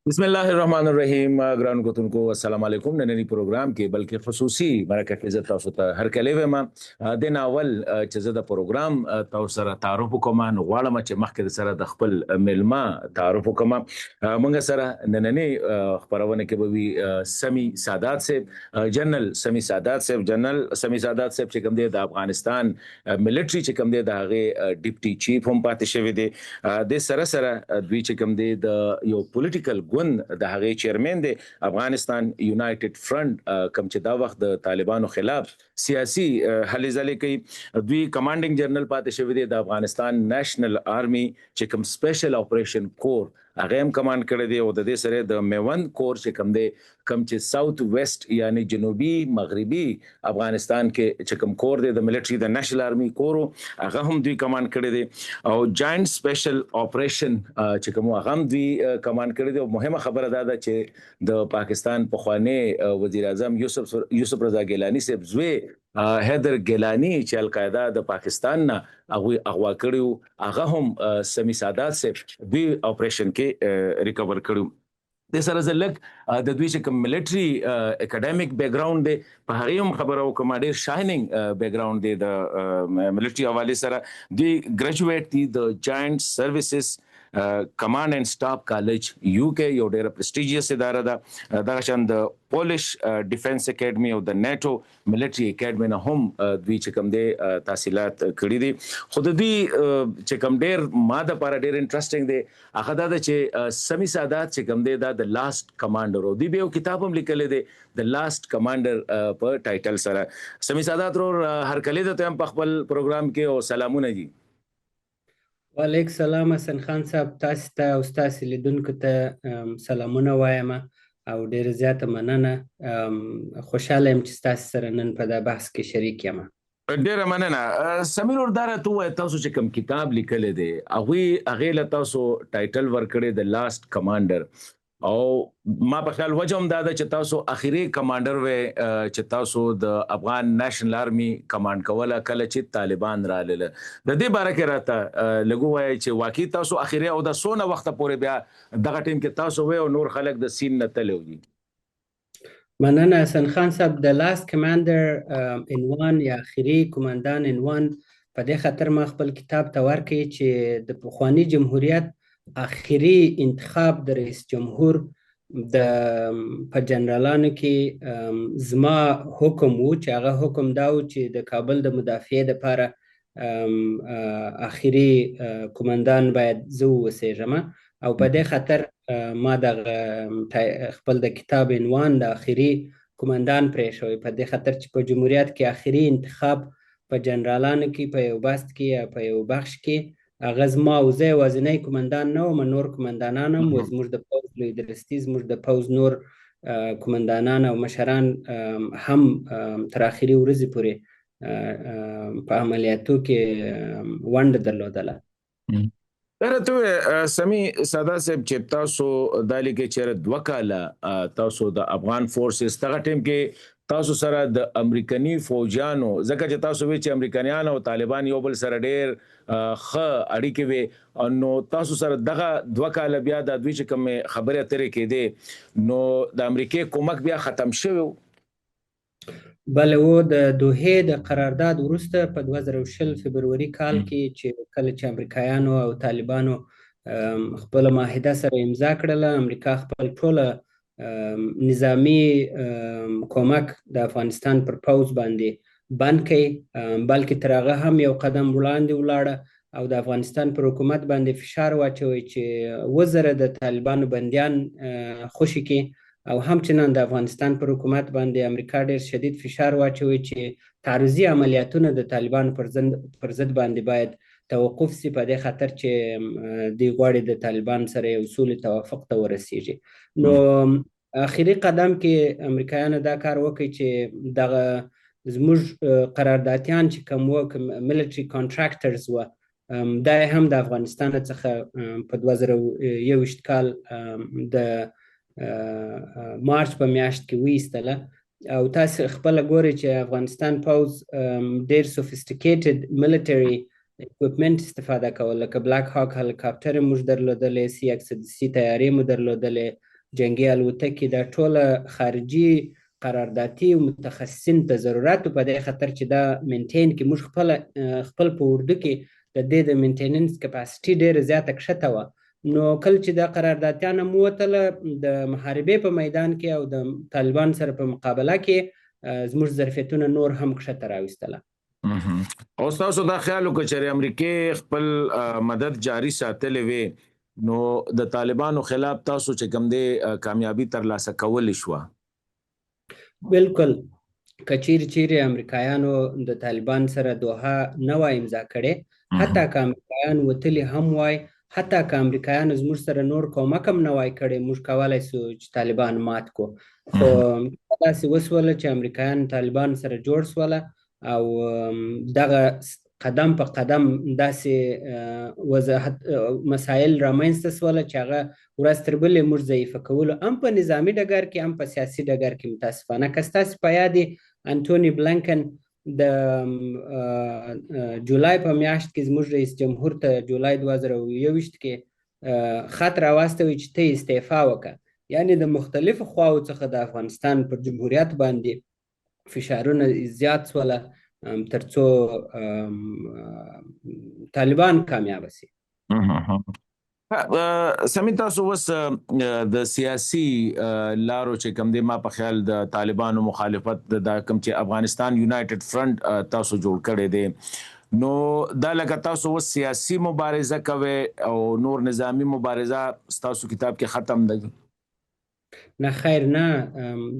بسم الله الرحمن الرحیم ګران کوتونکو السلام علیکم نننی پروګرام کې بلکې خصوصي مرکه کې زه تاسو ته هر کله ویم د ناول چې زه د پروګرام تاسو سره تعارف کوم نو غواړم چې مخکې سره د خپل ملما تعارف کوم موږ سره نننی خبرونه کې به وي سمی سادات صاحب جنرال سمی سادات صاحب چې کوم دی د افغانستان ملټری چې کوم دی د هغه ډیپټي چیف هم پاتې شوی دی د سره دوی چې کوم دی د یو پولیټیکل د هغه چیرمن دی افغانستان یونایټډ فرنٹ کوم چې دا وخت د طالبانو خلاف سیاسي هلې ځلې کوي دوی کمانډینګ جنرال پاتې شوی دی د افغانستان نېشنل آرمي چې کوم سپیشل اپریشن کور هغه هم کمانډ کړی دی او د دې سره د میوند کور چې کوم دی کوم چې ساوث ویسٹ یعنی جنوبي مغربي افغانستان کې چې کوم کور دی د ملټری د نېشنل آرمي کور هغه هم دوی کمانډ کړی دی او جاینټ سپیشل اپریشن چې کوم هغه هم دوی کمانډ کړی دی مهمه خبره ده چې د پاکستان پخوانی وزیر اعظم یوسف رضا ګیلانی صاحب زوی حیدر ګیلانی چې القاعده د پاکستان نه هغه اغوا کړیو هغه هم سمی سادات صاحب دوی اپریشن کې ریکور کړیو د سره زلک د دوی چې کوم ملټری اکیډمیک بیک ګراوند دی په هغه هم خبرو کوم ډیر شاینینګ بیک ګراوند دی د ملټری حواله سره دوی ګریجویټ دي د جاینټ سروسز کمانډ اینڈ سټاف کالج یو کې یو ډېر پرستیجیس اداره ده دا شان د پولیش ډیفنس اکیډمي او د نیټو ملټری اکیډمي نه هم دوی چې کوم دی تحصیلات کړي دي خود دوی چې کوم ډېر ماده لپاره ډېر انټرېسټینګ دی هغه دا چې سمی سادات چې کوم دی دا د لاست کمانډر او دوی به یو کتاب هم لیکلی دی د لاست کمانډر په ټایټل سره سمی سادات هر کله ته هم په خپل پروګرام کې او سلامونه دي وعلیکم سلام حسن خان صاحب تاسو ته او تاسو لیدونکو ته سلامونه وایم او ډیر زیاته مننه خوشاله یم چې تاسو سره نن په دا بحث کې شریک یم ډیره مننه سمیر وردار ته تاسو چې کوم کتاب لیکل دی هغه له تاسو ټایټل ورکړی د لاست کمانډر او ما په خیال وجه هم دا چې تاسو اخیری کمانډر و چې تاسو د افغان نېشنل آرمي کمانډ کوله کله چې طالبان رالل د دې باره کې راته لګو وای چې واقعي تاسو اخیری او د سونه وخت پورې بیا دغه ټیم کې تاسو و او نور خلک د سین نه تلو دي مننه حسن خان صاحب د لاست کمانډر ان وان یا اخیری کمانډان ان وان په دې خاطر ما خپل کتاب ته ورکړی چې د پخوانی جمهوریت اخیری انتخاب د رئیس جمهور د په جنرالانو کې زما حکم وو چې هغه حکم دا و چې د کابل د مدافعې لپاره اخیری کمانډان باید زه وسیږم او په دې خاطر ما د خپل د کتاب عنوان د اخیری کمانډان پرې شوی په دې خاطر چې په جمهوریت کې اخیری انتخاب په جنرالانو کې په یو بست کې یا په یو بخش کې هغه زما او زه یوازینی کمانډان نه وم نور کمانډانان هم زموږ د پوځ لوی درستي زموږ د پوځ نور کمانډانان او مشران هم تر اخري ورځې پورې په عملیاتو کې ونډه درلودله درته سمی ساده صاحب چې تاسو د لیکي چیرې 2 کاله تاسو د افغان فورسز تغه ټیم کې تاسو سره د امریکایي فوجانو ځکه چې تاسو وی چې امریکایان او طالبان یو بل سره ډېر ښه اړیکې وي نو تاسو سره دغه 2 کاله بیا د دوی چې کوم خبره اترې کېده نو د امریکای کومک بیا ختم شوی بله و د دوحې د قرارداد وروسته په 2020 فبروري کال کې چې کله چې امریکایانو او طالبانو خپل معاهده سره امضا کړله امریکا خپل ټوله نظامی کومک د افغانستان پر پوځ باندې بند کړي بلکې تر هغه هم یو قدم وړاندې ولاړه او د افغانستان پر حکومت باندې فشار واچوي چې وزره د طالبانو بندیان خوشي کړي او همچنان د افغانستان پر حکومت باندې امریکا ډیر شدید فشار واچوي چې تعرضي عملیاتونه د طالبانو پر ضد باندې باید توقف سي په دې خاطر چې دی غواړي د طالبان سره یو سولې توافق ته ورسیږي نو اخیری قدم کې امریکایانو دا کار وکړي چې دغه زموږ قراردادیان چې کوم ملټری کانټراکټرز و دا هم د افغانستان څخه په 2021 کال د مارچ په میاشت کې ویستله او تاسو خپل ګوري چې افغانستان پوز ډیر سوفیسټیکیټډ ملټری اکوپمنت استفاده کوله لکه بلاک هاک هلیکاپټر موږ درلودلې سی اکس سی تیارې مو درلودلې جنگي الوتکې دا ټوله خارجي قراردادي او متخصصین ته ضرورت په دې خاطر چې دا مینټین کې موږ خپل په اردو کې د دې د مینټیننس کپاسټي ډېره زیاته کښته وه. نو کله چې دا قراردادیان هم ووتله د محاربې په میدان کې او د طالبان سره په مقابله کې زموږ ظرفیتونه نور هم کښته راویستله. او تاسو دا خیال وکړئ چې امریکای خپل مدد جاری ساتلی وي نو د طالبانو خلاف تاسو چې کوم دی کامیابی ترلاسه کولی شوه؟ بالکل که چیرې امریکایانو د طالبان سره دوحه نه وای امضا کړې، حتی که امریکایان وتلي هم وای، حتی که امریکایانو زموږ سره نور کومک هم نه وای کړی، موږ کولی سو چې طالبان مات کو. خو داسې وسوله چې امریکایان طالبان سره جوړ سوله او دغه قدم په قدم داسې وضاحت مسایل رامنځته سوله چې هغه ورځ تر بلې موږ ضعیفه کولو، هم په نظامي ډګر کې هم په سیاسي ډګر کې. متاسفانه که ستاسې په یاد انټوني بلنکن د جولای په میاشت کې زموږ رئیس جمهور ته جولای 2021 کې خط راواستوي چې ته استعفا وکړه. یعنې د مختلفو خواو څخه د افغانستان پر جمهوریت باندې فشارونه زیات سوله ترڅو طالبان کامیاب شي. سمې تاسو اوس د سیاسي لارو چې کوم دی، ما په خیال د طالبانو مخالفت د کوم چې افغانستان یونایټډ فرنٹ تاسو جوړ کړی دی، نو دا لکه تاسو اوس سیاسي مبارزه کوي او نور نظامی مبارزه تاسو کتاب کې ختم دی؟ نه خیر نه،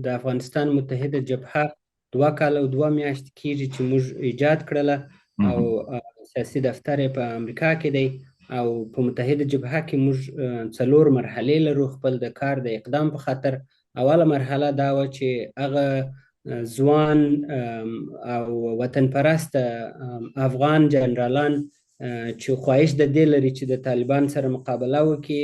د افغانستان متحده جبهه 2 کاله او 2 میاشتې کېږي چې موږ ایجاد کړله او سیاسي دفتر یې په امریکا کې دی او په متحده جبهه کې موږ 4 مرحلې لرو خپل د کار د اقدام په خاطر. اوله مرحله دا وه چې هغه ځوان او وطن پرست افغان جنرالان چې خواهش د دې لري چې د طالبان سره مقابله وکړي،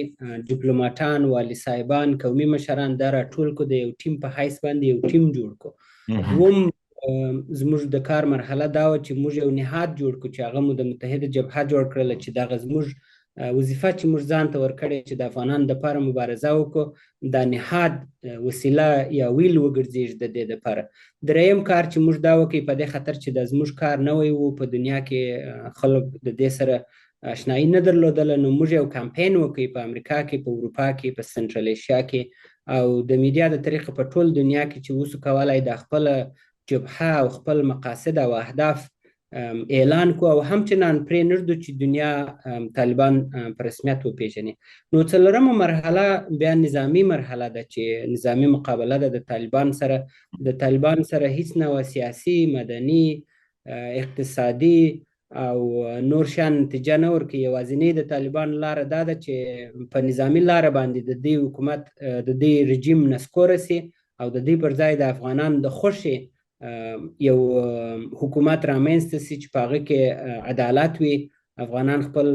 ډیپلوماټان، والي صاحبان، قومي مشران، دا راټول کو د یو ټیم په حیث باندې یو ټیم جوړ کو. دوم زموږ د کار مرحله دا وه چې موږ یو نهاد جوړ کړو چې هغه مو د متحده جبهه جوړ کړله چې دغه زموږ وظیفه چې موږ ځان ته ورکړې چې د افغانانو دپاره مبارزه وکړو، دا نهاد وسیله یا ویل وګرځېږي د دې دپاره. دریم کار چې موږ دا وکړو په دې خاطر چې دا زموږ کار نوی و، په دنیا کې خلک د دې سره اشنایي نه درلودله، نو موږ یو کمپین وکړو په امریکا کې، په اروپا کې، په سنټرل ایشیا کې او د میډیا د طریقې په ټول دنیا کې چې اوس کولای د خپل جبهه او خپل مقاصد او اهداف اعلان کو او همچنان پرې نږدو چې دنیا طالبان په رسمیت وپیژني. نو 4مه مرحله بیا نظامی مرحله ده چې نظامی مقابله ده د طالبان سره. د طالبان سره هیڅ نوع سیاسي، مدني، اقتصادي او نور شان نتیجه نه ورکوي. یوازینی د طالبان لاره دا ده چې په نظامی لاره باندې د دې حکومت د دې رژیم نسکوره سي او د دې پر ځای د افغانانو د خوښې یو حکومت رامنځته سي چې په هغه کې عدالت وي، افغانان خپل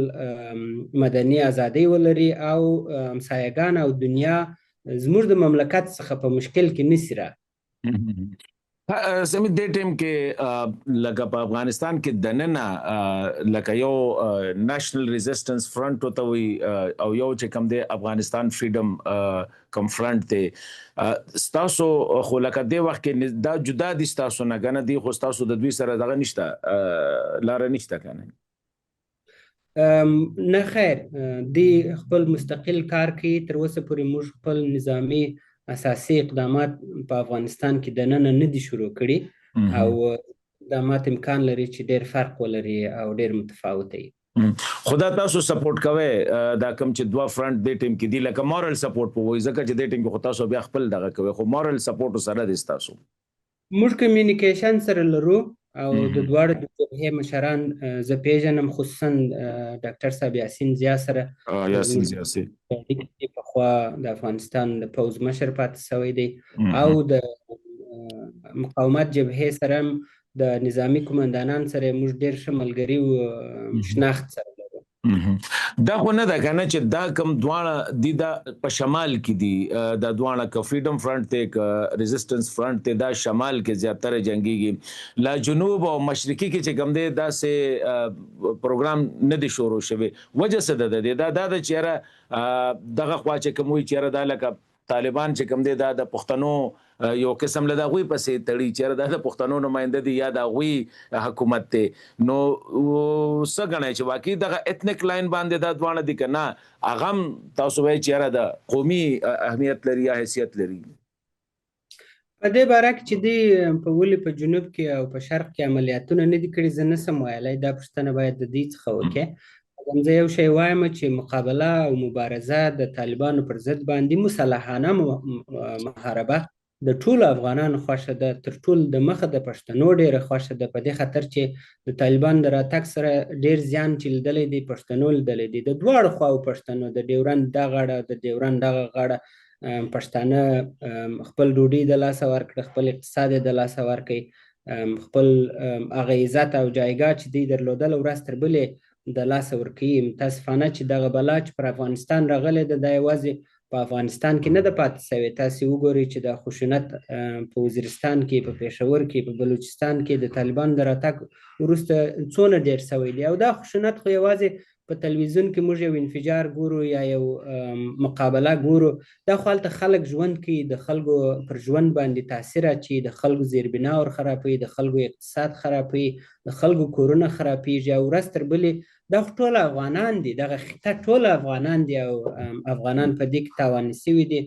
مدني ازادي ولري او همسایګان او دنیا زموږ د مملکت څخه په مشکل کې نسي را. سمې دې ټیم کې لکه په افغانستان کې دننه لکه یو نېشنل ریزिस्टेंस فرنٹ وته وي او یو چې کوم دی افغانستان فریډم کم فرنٹ دی. ستاسو خو لکه دې وخت کې دا جدا دي ستاسو نه کنه دی، خو ستاسو د دوی سره دغه نشته، لاره نشته کنه؟ نه خیر، دی خپل مستقل کار کوي. تر اوسه پورې موږ خپل نظامی اساسي اقدامات په افغانستان کې دننه نه دي شروع کړي او اقدامات امکان لري چې ډېر فرق ولري او ډېر متفاوت وي. خدا تاسو سپورټ کوي دا کوم چې 2 فرنٹ د ټیم کې دی، لکه مورل سپورټ په وایي ځکه چې د ټیم کې تاسو بیا خپل دغه کوي، خو مورل سپورټ سره د تاسو موږ کمیونیکیشن سره لرو او د دواړو د جبهې مشران زه پیژنم، خصوصا ډاکټر صاحب یاسین ضیا سره. یاسین ضیا سي پخوا د افغانستان د پوز مشر پاتې شوی دی او د مقاومت جبهې سره د نظامی قومندانان سره موږ ډېر ښه ملګري او شناخت سره لرو. دا خو نه ده کنه چې دا کوم دواړه دي دا په شمال کې دي، دا دواړه ک فریډم فرنٹ ته ک ریزिस्टेंस فرنٹ ته دا شمال کې زیاتره جنگيږي، لا جنوب او مشرقي کې چې کوم دي دا سه پروګرام نه دي شروع شوی. وجه څه ده دا د چیرې دغه خوا چې کوم وي چیرې دا لکه طالبان چې کوم دی دا د پښتنو یو قسم له دغوی پسې تړي چې دا د پښتنو نماینده دي یا دغوی حکومت ته نو څه غنئ چې واقعي دغه ایتنیک لاین باندې دا دوانه دي کنه اغم تاسو وایي چې د قومي اهمیت لري یا حیثیت لري په دې باره کې چې دی په ولې په جنوب کې او په شرق کې عملیاتونه نه دي کړي زه نسم ویلی دا پوښتنه باید د دې څخه وکړې زه یو شی وایم چې مقابله او مبارزه د طالبانو پر ضد باندې مسلحانه محاربه د ټولو افغانانو خوښه ده تر ټولو د مخه د پښتنو ډېره خوښه ده په دې خاطر چې د طالبان د راتګ سره ډېر زیان چې لیدلی دی پښتنو لیدلی دی د دواړو خواو پښتنو د ډیورند دا غاړه د ډیورند دغه غاړه پښتانه خپل ډوډۍ د لاسه ورکړه خپل اقتصاد د لاسه ورکړي خپل هغه عزت او جایګاه چې دوی درلودله ورځ تر بلې د لاسه ورکوي متاسفانه چې دغه بلا چې پر افغانستان راغلی ده دا یوازې په افغانستان کې نه ده پاتې سوې تاسې وګورئ چې د خشونت په وزیرستان کې په پېښور کې په بلوچستان کې د طالبانو د راتګ وروسته څونه ډېر سوی دی او دا خشونت خو یوازې په تلویزیون کې موږ یو انفجار ګورو یا یو مقابله ګورو دا خو هلته خلک ژوند کوي د خلکو پر ژوند باندې تاثیر اچوي د خلکو زیربنا ور خرابوي د خلکو اقتصاد خرابوي د خلکو کورونه خرابېږي او ورځ تر بلې دا خو ټول افغانان دي دغه خطه ټول افغانان دي او افغانان په دې کې تاواني سوي دي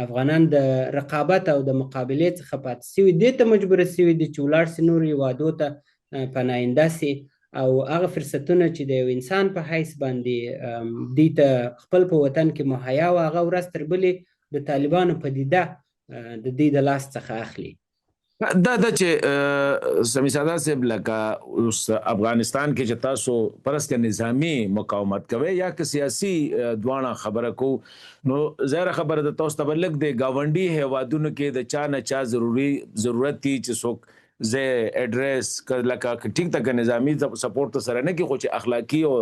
افغانان د رقابت او د مقابلې څخه پاتې سوي دې ته مجبوره سوي دي چې ولاړ سي نورو هیوادو ته پناهنده سي او هغه فرصتونه چې د یو انسان په حیث باندې دوی ته خپل په وطن کې مهیا و هغه ورځ تر بلې د طالبانو پدیده د دوی د لاس څخه اخلي دا چې سمی ساده صاحب لکه اوس افغانستان کې چې تاسو پرسته نظامی مقاومت کوي یا که سیاسي دوانه خبره کو نو زهره خبره د تاسو تبلغ د گاونډي هیوادونو کې د چا نه چا ضرورت دي چې څوک زه اډریس لکه ټیک تک نظامی سپورت سره نه کې خو چې اخلاقی او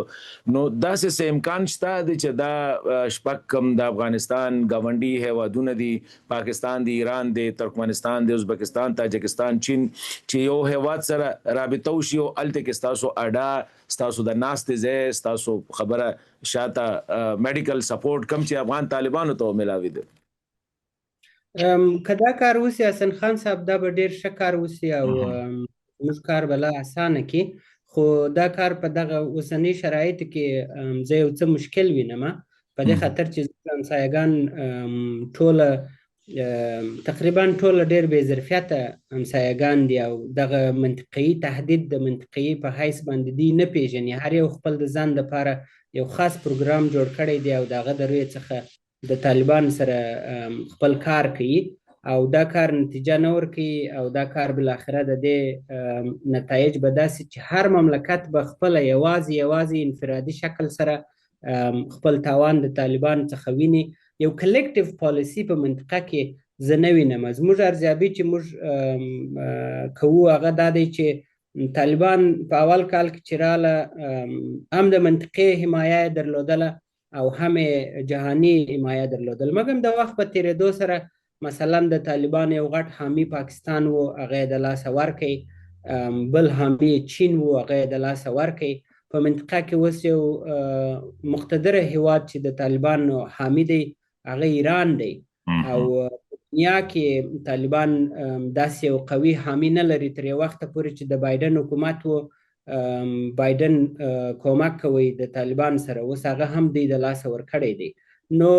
نو داسې امکان شته چې دا شپږ کم د افغانستان گاونډي هیوادونه دي پاکستان دی ایران دی ترکمنستان دی ازبکستان تاجکستان چین چې یو هیواد سره رابطه وشي او الته کې تاسو اډا تاسو د ناستې ځای تاسو خبره شاته میډیکل سپورت کم چې افغان طالبانو ته ملاوي دي که دا کار وسی حسن خان صاحب دا به ډېر ښه کار وسی او موږ کار به لا اسانه کړي خو دا کار په دغه اوسني شرایطو کې زه یو څه مشکل وینم په دې خاطر چې همسایګان ټوله تقریبا ټوله ډېر بې ظرفیته همسایګان دي او دغه منطقي تهدید د منطقي په حیث باندې دوی نه پېژني هر یو خپل د ځان دپاره یو خاص پروګرام جوړ کړی دی او د هغه د روی څخه د طالبان سره خپل کار کوي او دا کار نتیجه نه ورکوي او دا کار بالاخره د دې نتایج به داسې چې هر مملکت به خپله یوازې انفرادي شکل سره خپل تاوان د طالبان څخه ویني یو کلیکټیو پالیسي په منطقه کې زه نه وینم زموږ ارزیابي چې موږ کوو هغه دا دی چې طالبان په اول کال کې چې راله هم د منطقې حمایه یې درلودله او هم جهانی حمایه درلودل مګر د وخت په تیریدو سره مثلا د طالبان یو غټ حامی پاکستان و هغه د لاسه ورکړي بل حامی چین و هغه د لاسه ورکړي په منطقه کې اوس یو مقتدره هیواد چې د طالبان حامی دی هغه ایران دی او دنیا کې طالبان داسې یو قوي حامی نه لري تر یو وخته پورې چې د بایدن حکومت و بایدن کومک کوي د طالبان سره اوس هغه هم دوی د لاسه ورکړی دی نو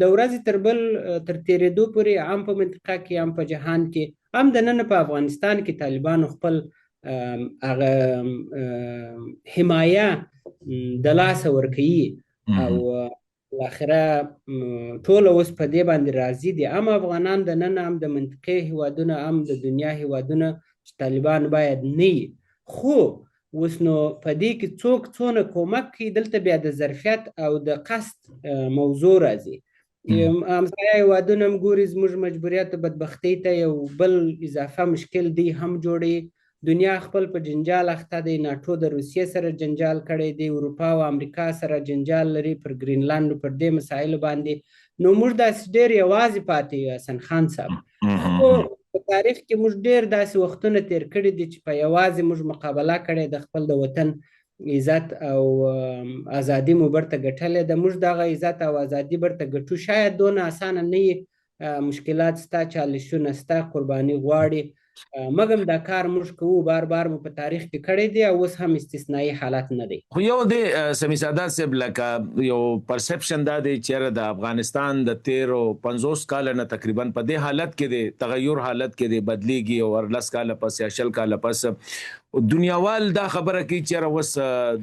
د ورځې تر بل تر تېرېدو پورې هم په منطقه کې هم په جهان کې هم دننه په افغانستان کې طالبانو خپل هغه حمایه د لاسه ورکوي او بالاخره ټوله اوس په دې باندې راضي دي هم افغانان دننه هم د منطقې هیوادونه هم د دنیا هیوادونه چې طالبان باید نه وي خو اوس نو په دې کې څوک څونه کومک کوي دلته بیا د ظرفیت او د قصد موضوع راځي همسایه هیوادونه هم ګوري زموږ مجبوریت بدبختۍ ته یو بل اضافه مشکل دی هم جوړوي دنیا خپل په جنجال اخته دی ناټو د روسیې سره جنجال کړی دی اروپا او امریکا سره جنجال لري پر گرینلند پر دې مسایلو باندې نو موږ داسې ډېر یوازې پاتې یو حسن خان صاحب خو په تاریخ کې موږ ډېر داسې وختونه تیر کړي دي چې په یوازې موږ مقابله کړې د خپل د وطن عزت او ازادي مو برته ګټلې ده موږ دغه عزت او ازادي برته ګټو شاید دونه اسانه نه وي مشکلات ستا، چالشونه ستا، قرباني غواړي. مګم دا کار موږ کوو، بار بار مو په تاریخ کې کړی دی او اوس هم استثنایی حالت نه دی. خو یو د سمی سادات صاحب لکه یو پرسپشن دا دی چې د افغانستان د 13-50 کال نه تقریبا په دې حالت کې دی، تغیر حالت کې دی، بدلیږي او 10 کال پس یا 10 کال پس دنیاوال دا خبره کوي چې اوس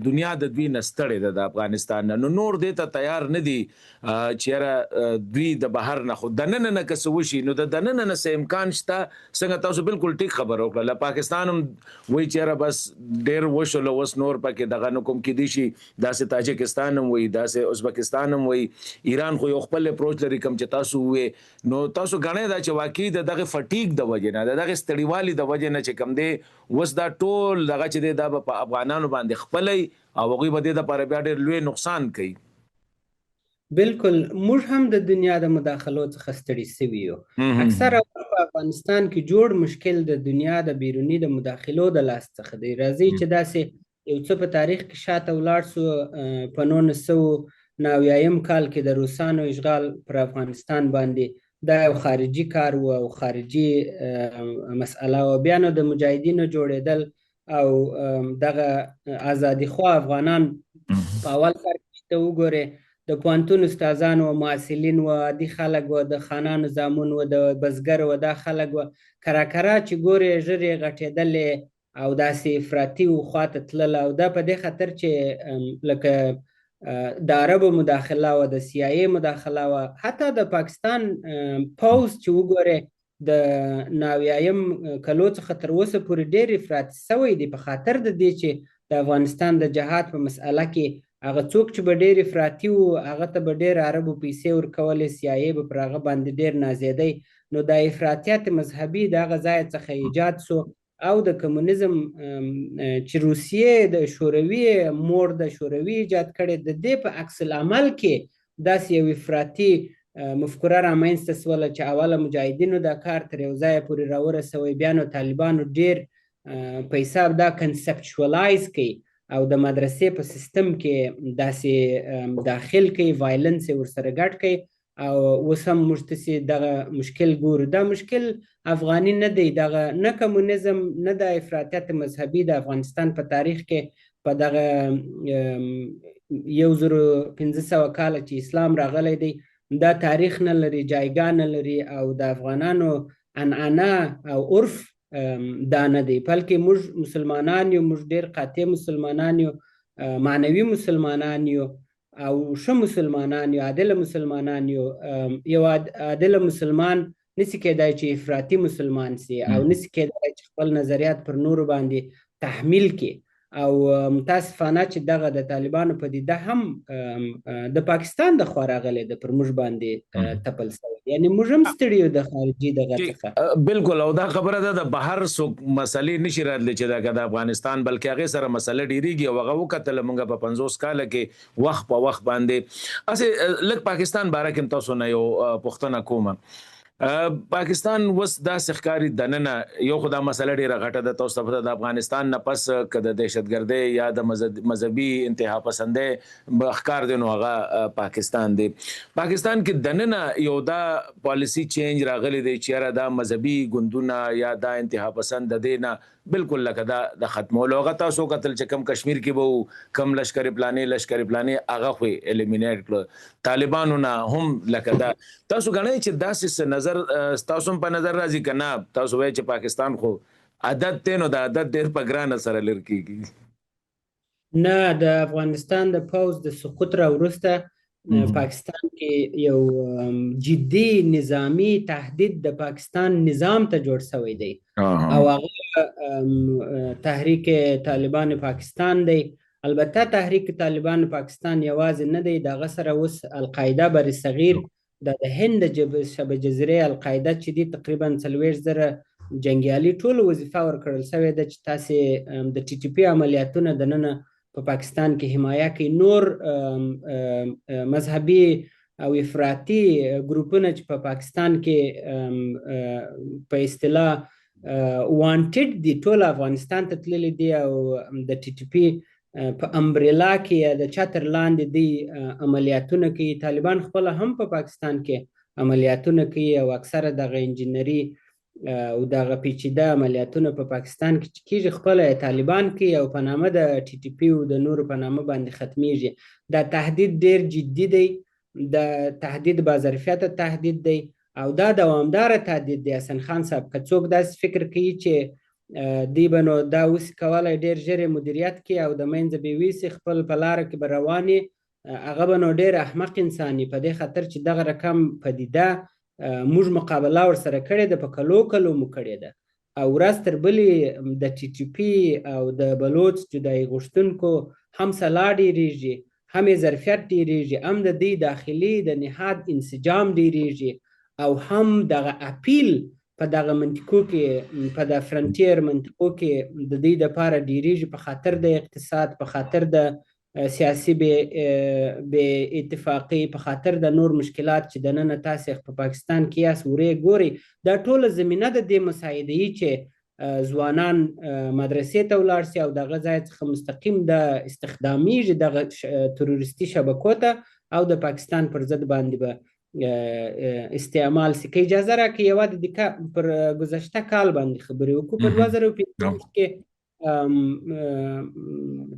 دنیا د دوی نستړې ده د افغانستان نه، نو نور دې ته تیار نه دي چې دوی د بهر نه خو دننه نه کس وشي، نو د دننه نه څه امکان شته؟ څنګه تاسو بالکل ټیک خبره وکړه، پاکستان هم وایي چې بس ډېر وشول اوس نور پکې دغه نه کوم کې دي شي، داسې تاجکستان هم وایي، داسې ازبکستان هم وایي، ایران خو یو خپل اپروچ لري کوم چې تاسو وې، نو تاسو غنئ دا چې واقعي د دغه فټیګ د وجې نه، د دغه ستړیوالي د وجې نه چې کوم دی اوس دا ټول دغه چې دی دا په افغانانو باندې خپلوي او هغوی به دې دپاره بیا ډېر لوی نقصان کوي. بالکل موږ هم د دنیا د مداخلو څخه ستړي سوي یو. اکثره په افغانستان کې جوړ مشکل د دنیا د بیروني د مداخلو د لاس څخه دی. راځي چې داسې یو څه په تاریخ کې شاته ولاړ سو. په 1990 کال کې د روسانو اشغال پر افغانستان باندې دا یو خارجي کار و او خارجي مسئله و. بیا نو د مجاهدینو جوړېدل او دغه آزادي خوا افغانان په اول سر کې ته وګورې د پوهنتون استادان و، محصلین و، عادي خلک و، د خانانو زامن و، د بزګر و، دا خلک و کرا چې ګورې ژر یې غټېدلې او داسې افراطي و خواته تلله، او دا په دې خاطر چې لکه د عربو مداخله و، د CIA مداخله و، حتی د پاکستان پوز چې وګورې د 90 کلو څخه تر اوسه پورې ډېر افراطي سوی دی، په خاطر د دې چې د افغانستان د جهاد په مسئله کې هغه څوک چې به ډېر افراطي و هغه ته به ډېر عربو پیسې ورکولې، CIA به پر هغه باندې ډېر نازېدی، نو دا افراطیت مذهبي د هغه ځای څخه ایجاد سو او د کمونیزم چې روسیې د شوروي مور د شوروي ایجاد کړی، د دې په عکس العمل کې داسې یو افراطي مفکوره رامنځته سوله چې اوله مجاهدینو دا کار تر یو ځایه پورې راورسوی، بیا نو طالبانو ډېر په حساب دا کنسپچوالایز کوي او د مدرسې په سیستم کې داسې داخل کوي، وایلنس یې ورسره ګډ کوي، او اوس هم موږ تاسې دغه مشکل ګورو. دا مشکل افغاني نه دی، دغه نه کمونیزم نه د افراطیت مذهبي د افغانستان په تاریخ کې په دغه 1500 کاله چې اسلام راغلی دی دا تاریخ نه لري، جایګاه نه لري، او د افغانانو عنعنه او عرف دا نه دی، بلکې موږ مسلمانان یو، موږ ډېر قاطع مسلمانان یو، معنوي مسلمانان یو او ښه مسلمانان یو، عادله مسلمانان یو. یو عادله مسلمان نسی کېدای چې افراطي مسلمان سي او نسی کېدای چې خپل نظریات پر نورو باندې تحمیل کړي، او متاسفانه چې دغه د طالبانو پدیده هم د پاکستان د خوا راغلی ده، پر موږ باندې تپل سوی، یعنی موږ هم ستړي یو د خارجي دغه څخه. بالکل، او دا خبره ده د بهر څوک مسلې نشي راتلی چې د افغانستان، بلکې هغې سره مسله ډېرېږي او هغه وکتله موږ په 50 کاله کې وخت په وخت باندې. هسې لږ پاکستان باره کې تاسو نه یو پوښتنه کومه. پاکستان وس داسې ښکاري دننه یو خو دا مسله ډېره غټه ده، تاسو ته پته د افغانستان نه پس که د دهشتګردۍ یا د مذهبي انتها پسندۍ ښکار دی نو هغه پاکستان دی. پاکستان کې دننه یو دا پالیسي چینج راغلی دی چې یاره دا مذهبي ګوندونه یا دا انتها پسند د دې نه بالکل لکه دا د ختمولو. هغه تاسو کتل چې کم کشمیر کې به کم لشکر پلانې هغه خو الیمینیټ کړه، طالبانو نه هم لکه دا. تاسو ګڼئ چې داسې نظر تاسو هم په نظر راځي که نه؟ تاسو وایئ چې پاکستان خو عادت دی نو د عادت ډېر په ګرانه سره لرې کېږي. نه، د افغانستان د پوځ د سقوط را وروسته پاکستان کې یو جدي نظامی تهدید د پاکستان نظام ته جوړ شوی دی او هغه تحریک طالبان پاکستان دی. البته تحریک طالبان پاکستان یوازې نه دی، دغه سره اوس القاعده بر صغیر د هند شبه جزیرې القاعده چې دی تقریبا 40,000 جنګیالي ټول وظیفه ورکړل شوې ده چې تاسې د TTP عملیاتونه دننه په پاکستان کې حمایه کوي. نور مذهبي او افراطي ګروپونه چې په پاکستان کې په اصطلاح وانټډ دي ټول افغانستان ته تللي دي او د TTP په امبریلا کې یا د چتر لاندې دی عملیاتونه کوي. طالبان خپله هم په پاکستان کې عملیاتونه کوي او اکثره دغه انجینري او دغه پیچیده عملیاتونه په پاکستان کې چې کیږي خپله طالبان کوي او په نامه د ټي ټي پي او د نورو په نامه باندې ختمیږي. دا تهدید ډیر جدي دی، د تهدید باظرفیته تهدید دی او دا دوامداره تهدید دی. حسن خان صاحب که څوک داسې فکر کوي چې دی به نو دا اوس کولی ډیر ژر مدیریت کړي او د منځه به یوسي خپل په لاره کې به روان وي، هغه به نو ډیر احمق انسان وي، په دې خاطر چې دغه رقم پدیده موږ مقابله ورسره کړې ده، په کلو مو کړې ده او ورځ تر بلې د ټي ټي پي او د بلوچ جدایي غوښتونکو هم سلا ډیریږي، هم یې ظرفیت ډیریږي، هم د دوی داخلي د نهاد انسجام ډیریږي او هم دغه اپیل په دغه منطقو کې په د فرنټیر منطقو کې د دوی دپاره ډیریږي په خاطر د اقتصاد، په خاطر د سیاسي بې اتفاقي، په خاطر د نور مشکلات چې دننه تاسې په پاکستان کې یاست ورې ګورئ. دا ټوله زمینه د دې مساعدهیي چې ځوانان مدرسې ته ولاړ سي او دغه ځای څخه مستقیم د استخدامیږي دغه تروریستي شبکو ته او د پاکستان پر ضد باندې به استعمال سي. که اجازه راکړئ یوه د پر ګذشته کال باندې خبرې وکړو. په 2015 کې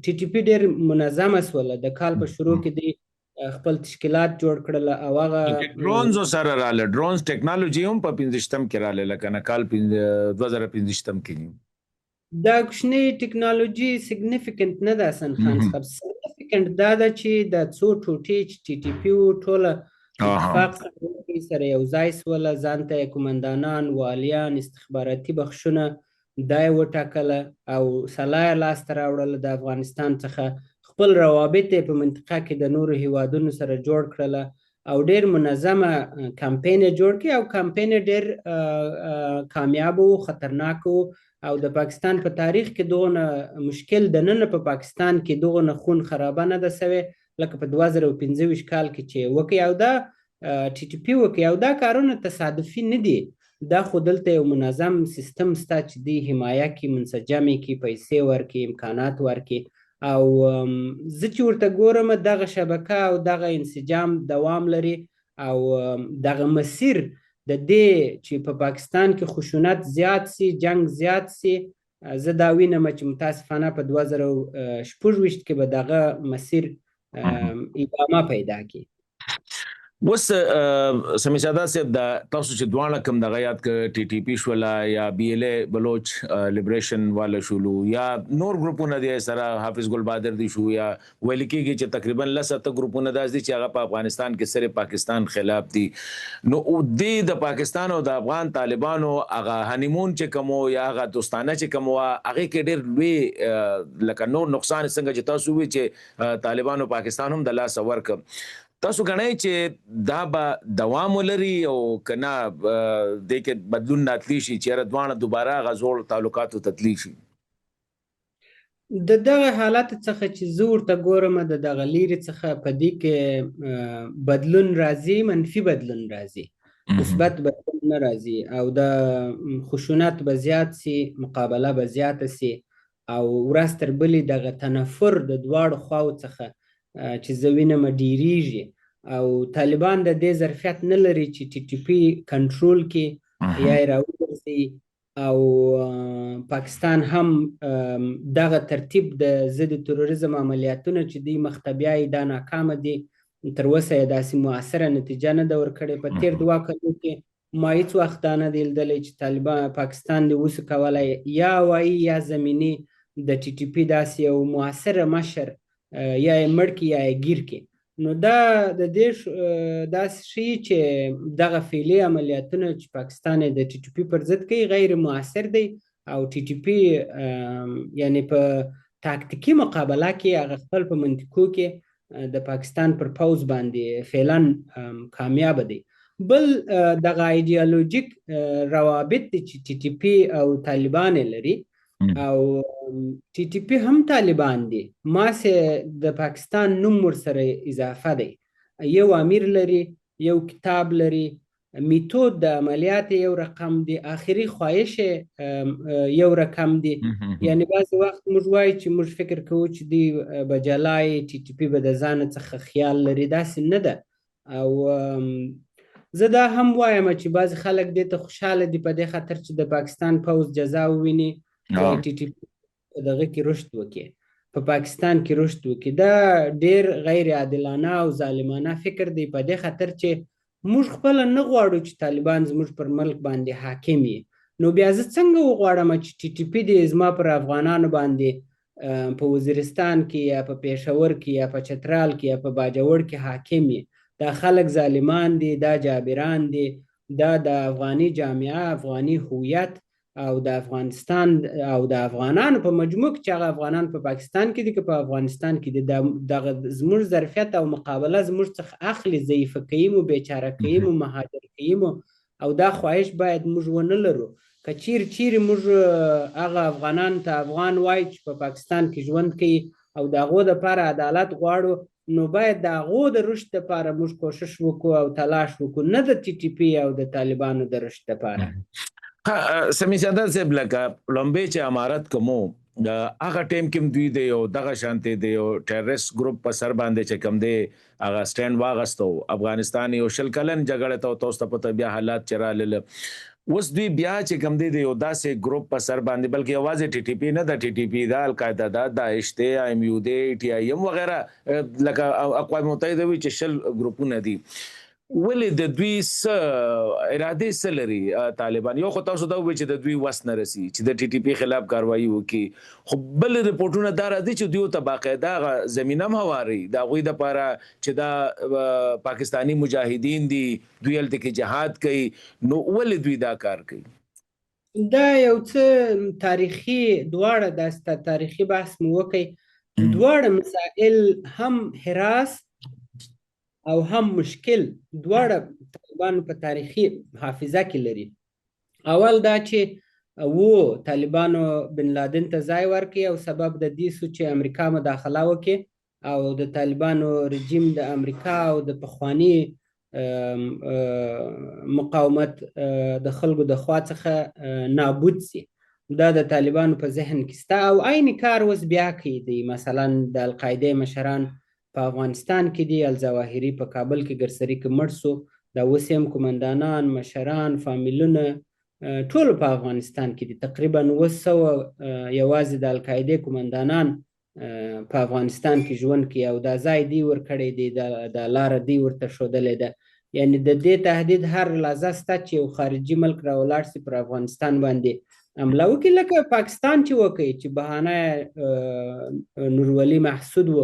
ټي ټي پي ډېر منظمه سوله، د کال په شروع کې دی خپل تشکیلات جوړ کړل او هغه ډرونز سره رااله، ډرونز ټیکنالوژي هم په 15 کې رااله، لکه نه کال 2015 کې دا کوچنی ټیکنالوژي سیګنیفیکنټ نه ده حسن خان صاحب. سیګنیفیکنټ دا ده چې د څو ټوټې چې ټي ټي پي ټوله اتفاق سره یو ځای سوله، ځان ته قومندانان، والیان، استخباراتي بخشونه دا یې وټاکله او سلا یې لاسته راوړله د افغانستان څخه، خپل روابط یې په منطقه کې د نورو هیوادونو سره جوړ کړله او ډېر منظمه کمپین یې جوړ کړي او کمپین یې ډېر کامیاب و، خطرناک و او د پاکستان په تاریخ کې دغونه مشکل دننه په پاکستان کې دغونه خون خرابه نه ده سوې لکه په 2015 کال کې چې وکړي او دا ټي ټي پي وکړي. او دا کارونه تصادفي نه دي، دا خو دلته یو منظم سیستم سته چې دی حمایه کې منسجمې کې پیسې ورکړي، امکانات ورکړي او زه چې ورته ګورم دغه شبکه او دغه انسجام دوام لري او دغه مسیر د دې چې په پاکستان کې خشونت زیات سي، جنگ زیات سي، زه دا وینم چې متاسفانه په 2026 کې به دغه مسیر ادامه پیدا کړي. اوس سمیع ساده صاحب د تاسو چې دواړه کوم دغه یاد ک ټي ټي پي شولا یا بي ال اي بلوچ لیبریشن والا شولو یا نور ګروپونه دي سره حافظ ګل بادر دي شو یا ویل کېږي چې تقریبا لسته ګروپونه داس دي چې هغه په افغانستان کې سره پاکستان خلاف دي. نو د پاکستان او د افغان طالبانو هغه هنیمون چې کومو یا هغه دوستانه چې کومو هغه کې ډېر لوی لکه نور نقصان څنګه چې تاسو وی چې طالبانو پاکستان هم د لاس ورک، تاسو غنئ چې دا به دوام ولري او کنه د کې بدلون ناتلی شي چې دوانه دوباره غزول تعلقاتو تتلی شي؟ د دغه حالت څخه چې زه ورته ګورم د دغه لیرې څخه په دې کې بدلون راځي، منفي بدلون راځي، مثبت بدلون نه راځي او د خشونت به زیات سي، مقابله به زیاته سي او ورځ تر بلې دغه تنفر د دواړو خواو څخه چې زه وینم ډیریږي او طالبان د دې ظرفیت نه لري چې ټي ټي پي کنټرول کړي یا یې راوګرځي او پاکستان هم دغه ترتیب د ضد تروریزم عملیاتونه چې دوی مخته بیایي دا ناکامه دي، تر اوسه یې داسې مؤثره نتیجه نه ده ورکړې. په تېر 2 کلو کې ما هېڅ وخت دا نه دی لیدلی چې طالبان پاکستان د اوس کولی یا وایي یا زمیني د ټي ټي پي داسې یو مؤثره مشر یا یې مړ کړي یا یې ګیر کړي. نو دا د دې داسې ښیي چې دغه فعلي عملیاتونه چې پاکستان یې د ټي ټي پي پر ضد کوي غیر مؤثر دی او ټي ټي پي یعنی په تاکتیکي مقابله کې هغه خپل په منطقو کې د پاکستان پر پوځ باندې فعلا کامیاب دی. بل دغه ایډیالوژیک روابط دي چې ټي ټي پي او طالبان لري او ټي ټي پي هم طالبان دي، ما سه د پاکستان نوم ورسره اضافه دی، یو امیر لري، یو کتاب لري، میتود د عملیات یو رقم دی، آخري خواهش یو رقم دی. یعنی بعض وخت موږ وایو چې موږ فکر کوو چې دی بجلای ټي ټي پي به د ځان څخه خیال لري، داسې نه ده او زه دا هم وایم چې بعضې خلک دې ته خوشحاله دي په دې خاطر چې د پاکستان پوځ جزا وویني چې ټي ټي پي په دغه کې رشد وکړي، په پاکستان کې رشد وکړي. دا ډیر غیر عادلانه او ظالمانه فکر دی په دې خاطر چې موږ خپله نه غواړو چې طالبان زموږ پر ملک باندې حاکم وي. نو بیا زه څنګه وغواړم چې ټي ټي پي دې زما پر افغانانو باندې په وزیرستان کې یا په پېښور کې یا په چترال کې یا په باجوړ کې حاکم وي؟ دا خلک ظالمان دي، دا جابران دي، دا د افغاني جامعه، افغاني هویت او د افغانستان او د افغانانو په مجموع کې چې هغه افغانان په پاکستان کې دي که په افغانستان کې دي، دغه زموږ ظرفیت او مقابله زموږ څخه اخلي، ضعیفه کوي مو، بیچاره کوي مو، مهاجر کوي مو. او دا خواهش باید موږ ونه لرو. که چیرې موږ هغه افغانان ته افغان وایي چې په پاکستان کې ژوند کوي او د هغو دپاره عدالت غواړو، نو باید د هغو د رشد دپاره موږ کوشش وکړو او تلاش وکړو، نه د ټي ټي پي او د طالبانو د رشد دپاره. سمیع چندر صاحب لکه لومبۍ چې امارت کومو هغه ټیم کې دوی د یو دغه شانتې د یو ټیرریست ګروپ په سر باندې چې کوم دی هغه سټینډ واغستو افغانستان یو 20 کلن جګړه ته تاسو ته پته بیا حالات چې راغلل. اوس دوی بیا چې کوم دی د یو داسې ګروپ په سر باندې بلکې یوازې ټي ټي پي نه د ټي ټي پي دا القاعده دا داعش دی ایم یو دی ټي آی ایم وغیره لکه اقوام متحده وی چې 20 ګروپونه دي. ولې د دوی ارادې څه لري طالبان؟ یو خو تاسو دا وایي چې د دوی وس نه رسي چې د ټي ټي پي خلاف کاروایي وکړي، خو بل رپورټونه دا راځي چې دوی ته باقاعده زمینه هم هواري د هغوی دپاره چې دا پاکستاني مجاهدین دي، دوی هلته کې جهاد کوي. نو ولې دوی دا کار کوي؟ دا یو څه تاریخي دواړه داسته تاریخي بحث مو وکړئ. دواړه مسائل هم حراس او هم مشکل دواړه طالبانو په تاریخي حافظه کې لري. اول دا چې طالبانو بن لادن ته ځای ورکړي او سبب د دې شو چې امریکا مداخله وکړي او د طالبانو رژیم د امریکا او د پخواني مقاومت د خلکو د خوا څخه نابود سي. دا د طالبانو په ذهن کې سته او عین کار اوس بیا کوي. دی مثلا د القاعده مشران په افغانستان کې دي، الظواهري په کابل کې ګرسري کې مړ سو، دا اوس هم قمندانان، مشران، فامیلونه ټول په افغانستان کې دي. تقریبا 900 یوازې د القاعده قمندانان په افغانستان کې ژوند کوي او دا ځای دی ورکړی دی، دا لاره دی ورته ښودلې ده. یعنی د دې تهدید هر لحظه شته چې یو خارجي ملک راولاړ سي پر افغانستان باندې حمله وکړي، لکه پاکستان چې وکړي چې بهانه نورولي محسود و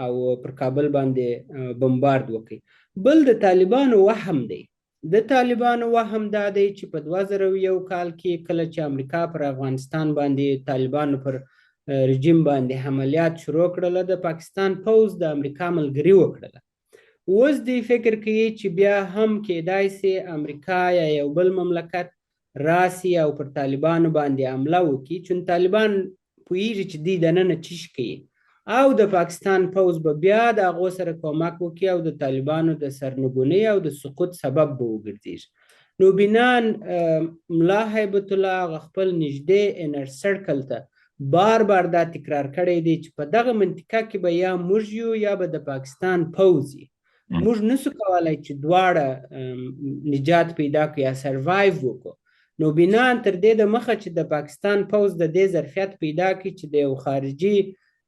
او پر کابل باندې بمبارد وکړي. بل د طالبانو وهم دی. د طالبانو وهم دا دی چې په 2001 کال کې کله چې امریکا پر افغانستان باندې طالبانو پر رژیم باندې عملیات شروع کړل، د پاکستان پوځ د امریکا ملګري وکړله. اوس دی فکر کوي چې بیا هم کېدای سي امریکا یا یو بل مملکت راسي او پر طالبانو باندې حمله وکړي، چون طالبان پوهیږي چې دی دننه چیش کوي او د پاکستان پوځ به بیا د هغو سره کومک وکړي او د طالبانو د سرنګونۍ او د سقوط سبب به وګرځېږي. نو بنان ملا هیبت الله خپل نږدې انر سرکل ته بار بار دا تکرار کړی دی چې په دغه منطقه کې به یا موږ یو یا به د پاکستان پوځ وي. موږ نسو کولی چې دواړه نجات پیدا کړو یا سروایو وکړو. نو بنان تر دې د مخه چې د پاکستان پوځ د دې ظرفیت پیدا کړي چې د یو خارجي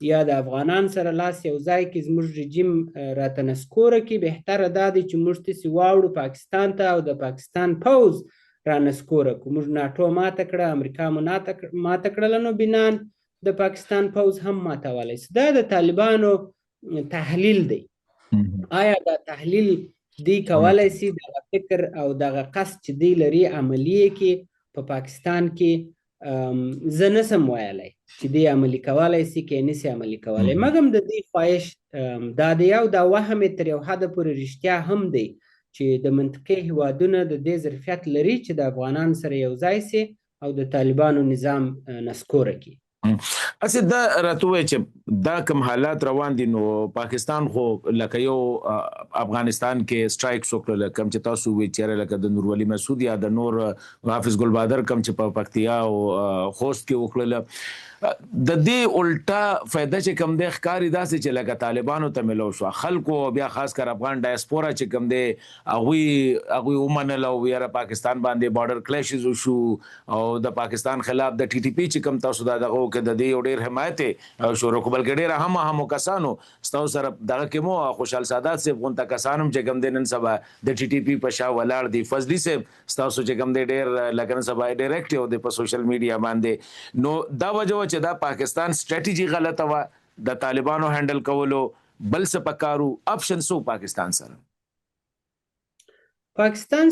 یا د افغانان سره لاس یو ځای کې زموږ رژیم راته نسکوره کړي، بهتره دا دی چې موږ تاسې واوړو پاکستان ته او د پاکستان پوځ را نسکوره کړو. موږ ناټو ماته کړه، امریکا مو ماته کړله، نو بنان د پاکستان پوځ هم ماتولی سي. دا د طالبانو تحلیل دی. آیا دا تحلیل دی کولی سي دغه فکر او دغه قصد چې دی لري عملي کې په پاکستان کې؟ زه نسم ویلی چې دی عملي کولی سي که یې نسي عملي کولی، مګم د دې خواهش دا دی او دا وهم یې تر یو حده پورې رښتیا هم دی چې د منطقې هیوادونه د دې ظرفیت لري چې د افغانان سره یو ځای سي او د طالبانو نظام نسکوره کړي. اسه دا راتوي چې دا کوم حالات روان دي نو پاکستان خو لکه یو افغانستان کې سټرایک وکړل کوم چې تاسو وی چیرې لکه د نور ولی مسعود یا د نور حافظ ګل بادر کوم چې په پکتیا او خوست کې وکړل د دې الټا فائدہ چې کوم د ښکاری داسې چې لکه طالبانو ته ملو شو خلکو بیا خاص کر افغان ډایسپورا چې کوم دی هغه ومنل او یاره پاکستان باندې بارډر کلیشز وشو او د پاکستان خلاف د ټي ټي پی چې کوم تاسو دغه کې د دې ډېر حمایت شروع کول کې ډېر هم کسانو ستاسو سره دغه کې مو خوشحال سادات سے غونټه کسانم چې کوم دینن سبا د ټي ټي پی په شا ولاړ دی فضلی سے ستاسو چې کوم دی ډېر لګن سبا ډایرکټ او د په سوشل میډیا باندې نو دا وجه چې دا پاکستان سټریټیجی غلطه و د طالبانو هندل کولو بل څه پکارو اپشن سو پاکستان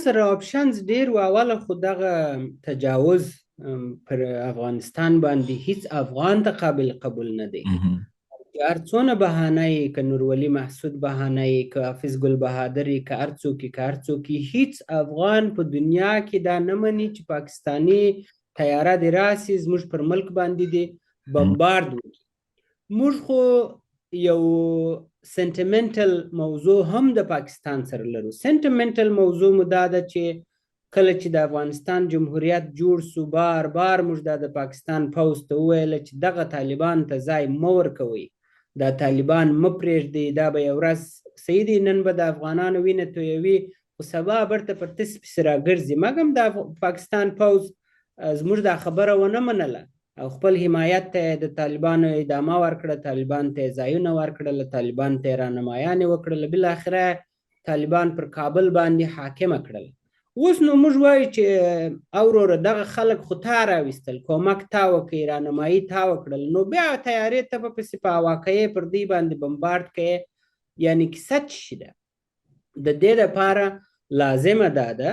سره اپشنز ډیر و اوله خو دغه تجاوز پر افغانستان باندې هیڅ افغان ته قابل قبول نه دی هر څونه بهانه یې که نورولي محسود بهانه یې که حافظ ګل بهادر یې که هر څوک هیڅ افغان په دنیا کې دا نه مني چې پاکستاني تیاره د راسي زموږ پر ملک باندې دی بمبارد وکړي موږ خو یو سنټیمنټل موضوع هم د پاکستان سره لرو سنټیمنټل موضوع مو دا ده چې کله چې د افغانستان جمهوریت جوړ سو بار موږ د پاکستان پوځ ته وویل چې دغه طالبان ته ځای مه ورکوئ دا طالبان مه پرېږدئ دا به یو ورځ صحیح دی نن به د افغانانو وینه تویوي خو سبا برته پر تس پسې راګرځي مګم د پاکستان پوځ زموږ دا خبره ونه منله او خپل حمایت ته د طالبانو ادامه ورکړه طالبان ته ځایونه ورکړل طالبان ته رانمایانې وکړل بالاخره طالبان پر کابل باندې حاکمه کړل اوس نو موږ وایو چې اوروره دغه خلک خو تا راویستل کومک تا وکړي رانمایي تا وکړل نو بیا تیارې ته به پسې په واقعې پر دوی باندې بمبارد کوې یعنې کیسه څه شي ده د دې لپاره لازمه ده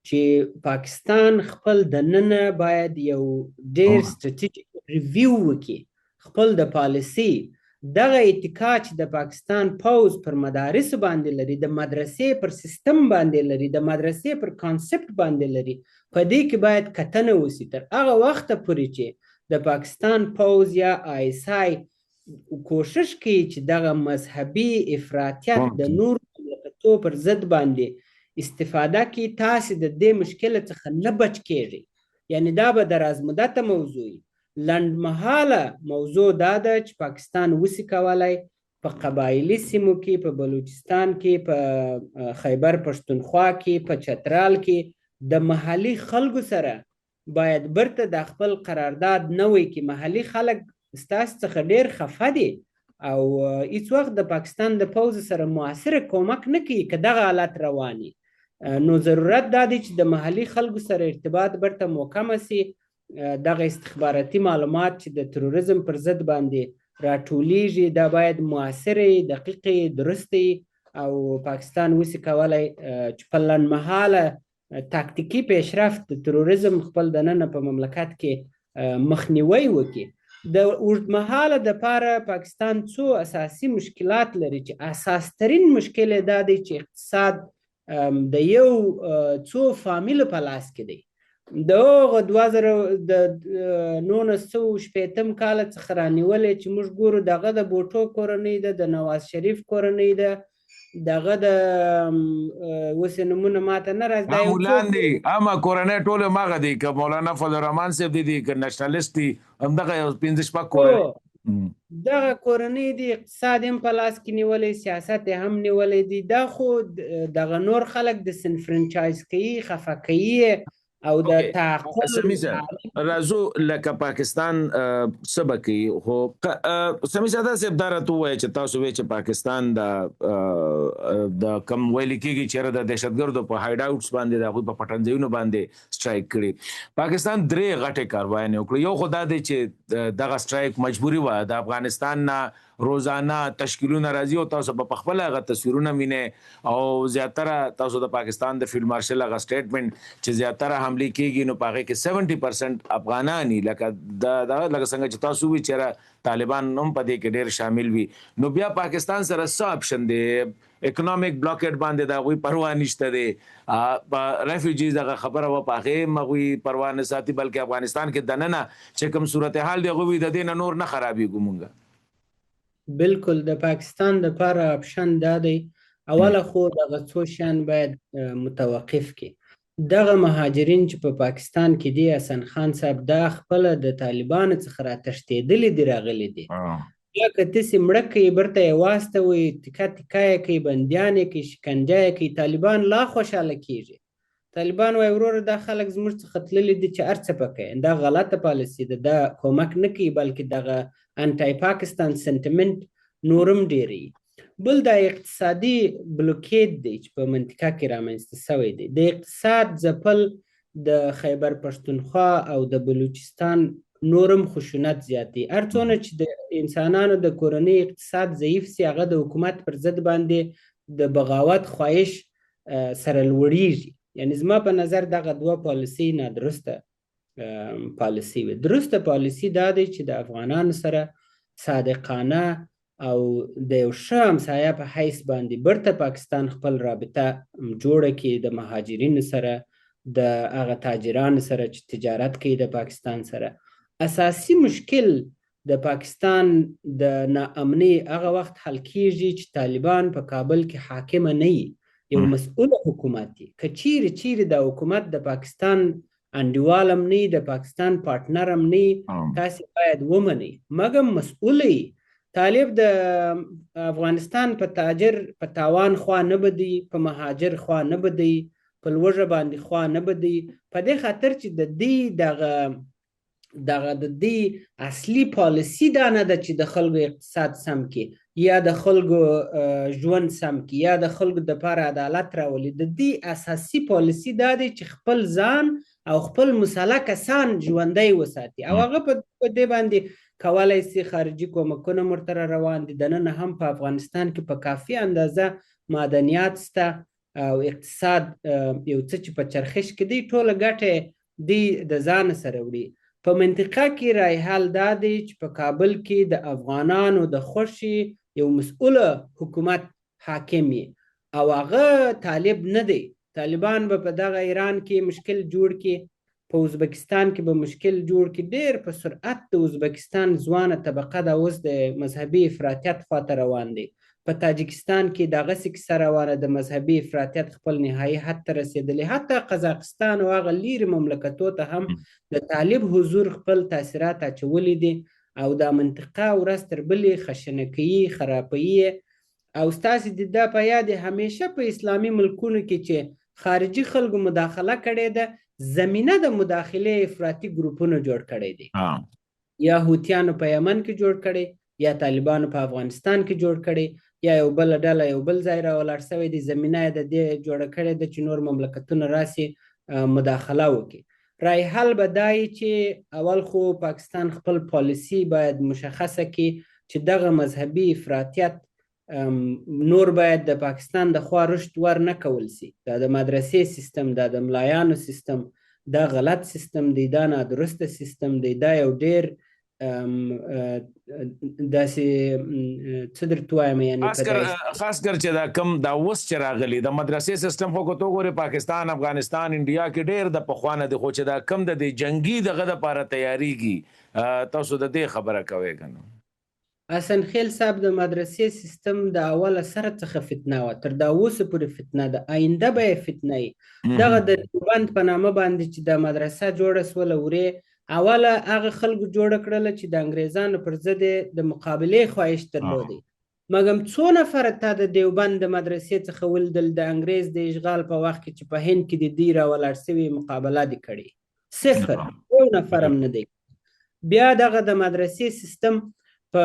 چې پاکستان خپل دننه باید یو ډیر ستراتیژیک ریویو وکړي خپل د پالیسی دغه اتکا چې د پاکستان پوز پر مدارس باندې لري د مدرسې پر سیستم باندې لري د مدرسې پر کانسپټ باندې لري په دې کې باید کتنه وشي تر هغه وخته پورې چې د پاکستان پوز یا آی اس آی کوشش کوي چې دغه مذهبي افراطیت د نور مملکتو پر ضد باندې استفاده کی تاسو د دې مشکل څخه نه بچ کیږي یعنی دا به دراز مدته موضوعي لنډمهاله موضوع دا ده چې پاکستان وسی کولای په قبایلی سیمو کې په بلوچستان کې په خیبر پښتونخوا کې په چترال کې د محلي خلکو سره باید برته د خپل قرارداد نه وي کې محلي خلک ستاسو څخه ډیر خفه دي او هیڅ وخت د پاکستان د پوځ سره موثره کومک نه کوي که دغه حالت رواني نو ضرورت دا دی چې د محلي خلکو سره ارتباط برته محکمه سي دغه استخباراتي معلومات چې د تروریزم پر ضد باندې راټولیږي دا باید موثرې دقیقې درستې او پاکستان وسی کولای چې په لنډمهاله تاکتیکي پیشرفت د تروریزم خپل دننه په مملکت کې مخنیوی وکړي د اوږدمهاله دپاره پاکستان څو اساسي مشکلات لري چې اساس ترین مشکل یې دا دی چې اقتصاد د یو څو فامیلو په لاس کې دی د هغه 1960 کال څخه رانیولې چې موږ ګورو دغه د بوټو کورنۍ ده د نواز شریف کورنۍ ده دغه د اوس نمونه ماته نه راځي دا وړاندې اما کورنۍ ټوله ماغه دي که مولانا فضل الرحمن صاحب دي که نېشنلیست دي همدغه یو 15 کورنۍ دغه کورنۍ د اقتصاد هم په لاس کې نیولې سیاست هم نیولې دي دا خو دغه نور خلک د سنفرنچایز کوي خفه کوي او د تعقل راځو لکه پاکستان سبقي هو سمجه دا سب دارته وای چې تاسو وای چې پاکستان د کم ویل کېږي چې د دهشتګردو په هایډ اوټس باندې د په پټنځایونو باندې سټرایک کړي پاکستان درې غټه کاروایي وکړي یو خدای دی چې دغه سټرایک مجبوری و د افغانستان نه روزانه تشکیلونه راځي او تاسو په خپل هغه تصویرونه وینئ او زیاتره تاسو د پاکستان د فیلډ مارشل هغه سټیټمنټ چې زیاتره حمله کیږي نو پاره کې 70% افغانانی لکه څنګه چې تاسو وی چیرې طالبان هم په دې کې ډېر شامل وي. نو بیا پاکستان سره څه اپشن دی؟ اکونومیک بلاکیټ باندې د هغوی پروا نشته دی. ریفیوجیز هغه خبره وه په هغې هم هغوی پروا نه ساتي، بلکې افغانستان کې دننه چې کوم صورتحال دی هغوی د دې نه نور نه خرابېږو مونږ. بالکل د پاکستان دپاره اپشن دا دی، اوله خو دغه څو شیان باید متوقف کړي. دغه مهاجرین چې په پاکستان کې دي، حسن خان صاحب دا خپله د طالبانو څخه راتښتېدلي دي راغلي دي. یا که تاسې مړه کوي برته یې واستوئ، تکه تکه یې کوي، بندیان یې کوي، شکنجه یې کوي، طالبان لا خوشحاله کېږي. طالبان وایي وروره دا خلک زموږ څخه تللي دي چې هر څه پکوي. دا غلطه پالیسي ده، دا کومک نه کوي، بلکې دغه انټای پاکستان سنټیمنټ نورم ډېروي. بل دا اقتصادي بلوکیټ دی چې په منطقه کې رامنځته شوی دی. د اقتصاد ځپل د خیبر پښتونخوا او د بلوچستان نورم خشونت زیاتي. هر څونه چې د انسانانو د کورنۍ اقتصاد ضعیف سي، هغه د حکومت پر ضد باندې د بغاوت خواهش سره لوړیږي. یعنی زما په نظر دغه دوه پالیسي نادرسته پالیسي وي. درسته پالیسي دا دی چې د افغانانو سره صادقانه او د یو ښه همسایه په حیث باندې برته پاکستان خپل رابطه جوړه کړي د مهاجرینو سره، د هغه تاجرانو سره چې تجارت کوي د پاکستان سره. اساسي مشکل د پاکستان د ناامنۍ هغه وخت حل کیږي چې طالبان په کابل کې حاکمه نه وي، یو مسؤله حکومت وي. که چیرې دا حکومت د پاکستان انډیوال هم نه وي، د پاکستان پارټنر هم نه وي، تاسې باید ومنئ مګر مسؤله وي. طالب د افغانستان په تاجر په تاوان خوا نه بدی، په مهاجر خوا نه بدی، په لوږه باندې خوا نه بدی، په دې خاطر چې د دې اصلي پالیسي دا نه ده چې د خلکو اقتصاد سم کړي یا د خلکو ژوند سم کړي یا د خلکو دپاره عدالت راولي. د دې اساسي پالیسي دا دی چې خپل ځان او خپل مسلح کسان ژوندی وساتي، او هغه په دې باندې کولای سي خارجي کومکونه ورته روان دي. دننه هم په افغانستان کې په کافي اندازه معدنیات سته او اقتصاد یو څه چې په چرخش کې دی، ټوله ګټه دی د ځان سره وړي. په منطقه کې رای حل دا دی چې په کابل کې د افغانانو د خوښې یو مسؤله حکومت حاکم وي، او هغه طالب نه دی. طالبان به په دغه ایران کې مشکل جوړ کړي، په ازبکستان کې به مشکل جوړ کړي. ډېر په سرعت د ازبکستان ځوانه طبقه دا اوس د مذهبي افراطیت خواته روان دی. په تاجکستان کې دغسې کیسه روانه، د مذهبي افراطیت خپل نهایي حد ته رسېدلی. حتی قزاقستان او هغه لیرې مملکتو ته هم د طالب حضور خپل تاثیرات اچولی دي، او دا منطقه ورځ تر بلې خشنه کوي، خرابوي. او ستاسې د دا په یاد همیشه په اسلامي ملکونو کې چې خارجي خلکو مداخله کړې ده، زمینه د مداخله افراطي ګروپونو جوړ کړی دی. یا هوتیانو په یمن کې جوړ کړی، یا طالبانو په افغانستان کې جوړ کړی، یا یو بل ډله یو بل ځای راولاړ شوی دی. زمینه یې د دې جوړه کړې ده چې نور مملکتونه راسي مداخله وکړي. رای حل به دا وي چې اول خو پاکستان خپل پالیسي باید مشخصه کړي چې دغه مذهبي افراطیت نور باید د پاکستان د خوا رشد ور نه کول سي. دا د مدرسې سیستم، دا د ملایانو سیستم، دا غلط سیستم دی، دا نادرسته سیستم دی. دا یو ډېر داسې څه درته وایم، یعنې خاص کر چې دا کم دا اوس چې راغلی د مدرسې سیستم خو که ته وګورې پاکستان، افغانستان، انډیا کې ډېر د پخوانه دی، خو چې دا کم د دې جنګي دغه دپاره تیاریږي، تاسو د دې خبره کوئ که نه؟ حسن خیل صاحب د مدرسې سیستم د اوله سره څخه فتنه وه، تر دا اوسه پورې فتنه ده، آینده به یې فتنه وي. دغه د دیوبند په نامه باندې چې د مدرسه جوړه سوله ورې، اوله هغه خلکو جوړه کړله چې د انګریزانو پر ضد د مقابلې خواهش درلودی. مګر څو نفره تا د دیوبند د مدرسې څخه ولیدل د انګریز د اشغال په وخت کې چې په هند کې د دوی راولاړ سوي مقابله دې کړې؟ صفر، یو نفر هم نه دی. بیا دغه د مدرسې سیستم په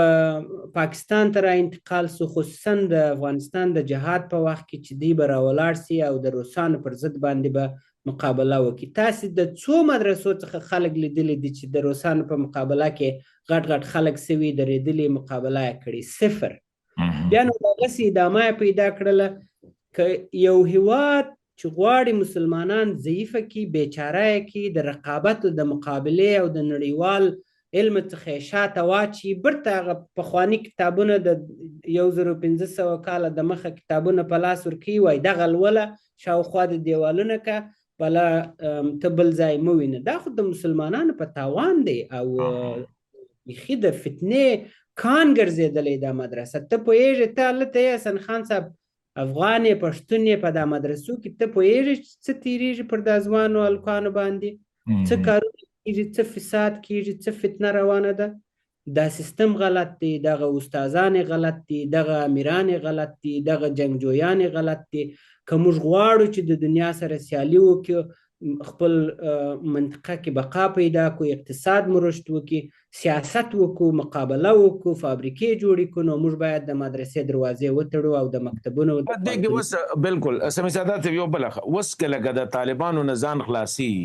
پاکستان ته را انتقال سو، خصوصا د افغانستان د جهاد په وخت کې چې دوی به راولاړ سي او د روسانو پر ضد باندې به مقابله وکړي. تاسې د څو مدرسو څخه خلک لیدلی دي چې د روسانو په مقابله کې غټ غټ خلک سوي درېدلي مقابله یې کړې؟ صفر. بیا نو دغسې ادامه یې پیدا کړله که یو هیواد چې غواړي مسلمانان ضعیفه کړي، بیچاره یې کړي، د رقابت د مقابلې او د نړیوال علم څخه یې شاته واچي، برته هغه پخواني کتابونه د 1500 کاله د مخه کتابونه په لاس ورکوي، وایي دغه لوله، شاوخوا د دیوالونه که بله ته بل ځای مه وینه. دا خو د مسلمانانو په تاوان دی او بیخي د فتنې کان ګرځېدلی دا مدرسه. ته پوهېږې، ته هلته یې حسن خان صاحب افغان یې پښتون یې په دا مدرسو کې، ته پوهېږې چې څه تېرېږي پر دا ځوانو هلکانو باندې، څه کارونه کېږي، څه فساد کېږي، څه فتنه روانه ده. دا سیستم غلط دی، دغه استادان غلط دي، دغه امیران غلط دي، دغه جنګجویان غلط دي. که موږ غواړو چې د دنیا سره سیالي وکړو، خپل منطقه کې بقا پیدا کړو، اقتصاد مو رشد وکړي، سیاست وکړو، مقابله وکړو، فابریکې جوړې کړو، نو موږ باید د مدرسې دروازې وتړو او د مکتبونو دغه وس بالکل سمې سادات یو بل وس کله د طالبانو نه ځان خلاصي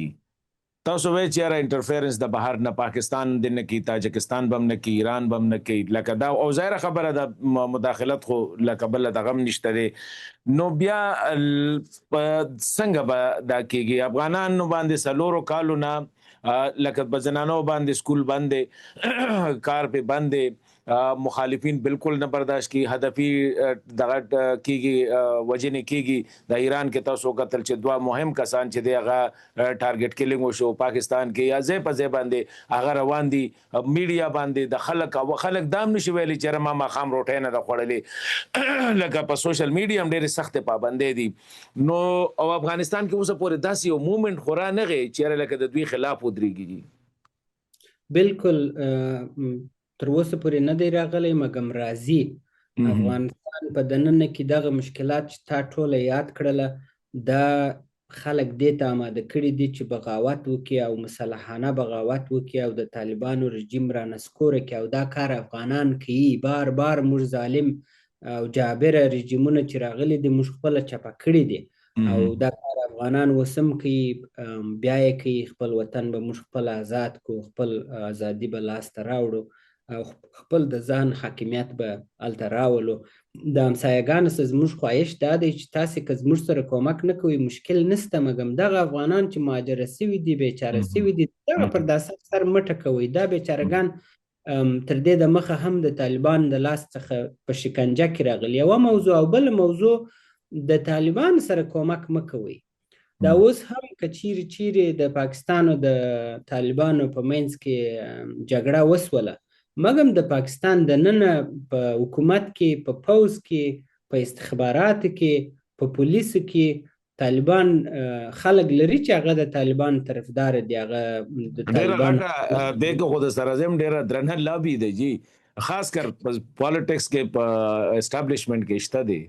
تاسو وایي چې را انټرفیرنس د بهر نه پاکستان د نه کی، تاجکستان بم نه کی، ایران بم نه کی، لکه دا او ظاهر خبره د مداخلت خو لکه بل د غم نشته دی. نو بیا څنګه به دا کېږي؟ افغانانو باندې څلورو کالو نه لکه په زنانو باندې سکول باندې کار په باندې مخالفین بالکل نه برداشت کی، هدفي دغه کېږي وجنې کېږي. د ایران کې تاسو قتل چې دوه مهم کسان چې دی هغه ټارګټ کیلینګ وشو پاکستان کې، یا ځای په ځای باندې هغه روان دي. میډیا باندې د خلک دام نشي ویلي چې ما ماښام روټۍ نه ده خوړلې لکه په سوشل میډیا هم ډېرې سختې پابندۍ دي. نو او افغانستان کې اوسه پورې داسې یو مومنټ خورا نه غی چې لکه د دوی خلاف ودرېږي. بالکل تر اوسه پورې نه دی راغلی، مګم راځي. افغانستان په دننه کې دغه مشکلات چې تا ټوله یاد کړله، دا خلک دې ته آماده کړي دي چې بغاوت وکړي او مسلحانه بغاوت وکړي او د طالبانو رژیم را نسکوره کړي، او دا کار افغانان کوي. بار بار موږ ظالم او جابره رژیمونه چې راغلي دي موږ خپله چپه کړي دي، او دا کار افغانان وسم کوي، بیا یې کوي. خپل وطن به موږ خپل آزاد کړو، خپل ازادي به لاسته راوړو او خپل د ځان حاکمیت به هلته راولو. د همسایګانو سره زموږ خواهش دا دی چې تاسې که زموږ سره کومک نه کوئ مشکل نسته، مګم دغه افغانان چې مهاجره سوي دي، بیچاره سوي دي، دغه پر داسه سر مه ټکوئ. دا بیچارهګان تر دې د مخه هم د طالبان د لاس څخه په شکنجه کې راغلي. یوه موضوع او بل موضوع د طالبان سره کومک مه کوئ. دا اوس هم که چیرې د پاکستان او د طالبانو په منځ کې جګړه وسوله، مګم د پاکستان د ننه په حکومت کې، په پوځ کې، په استخباراتو کې، په پولیسو کې طالبان خلک لري چې هغه د طالبان طرفدار دي. هغه د طالبان دغه خو د سره زم ډیره درنه لابي دی جی، خاص کر په پالیټکس کې، په اسټابلیشمنت کې شته دی.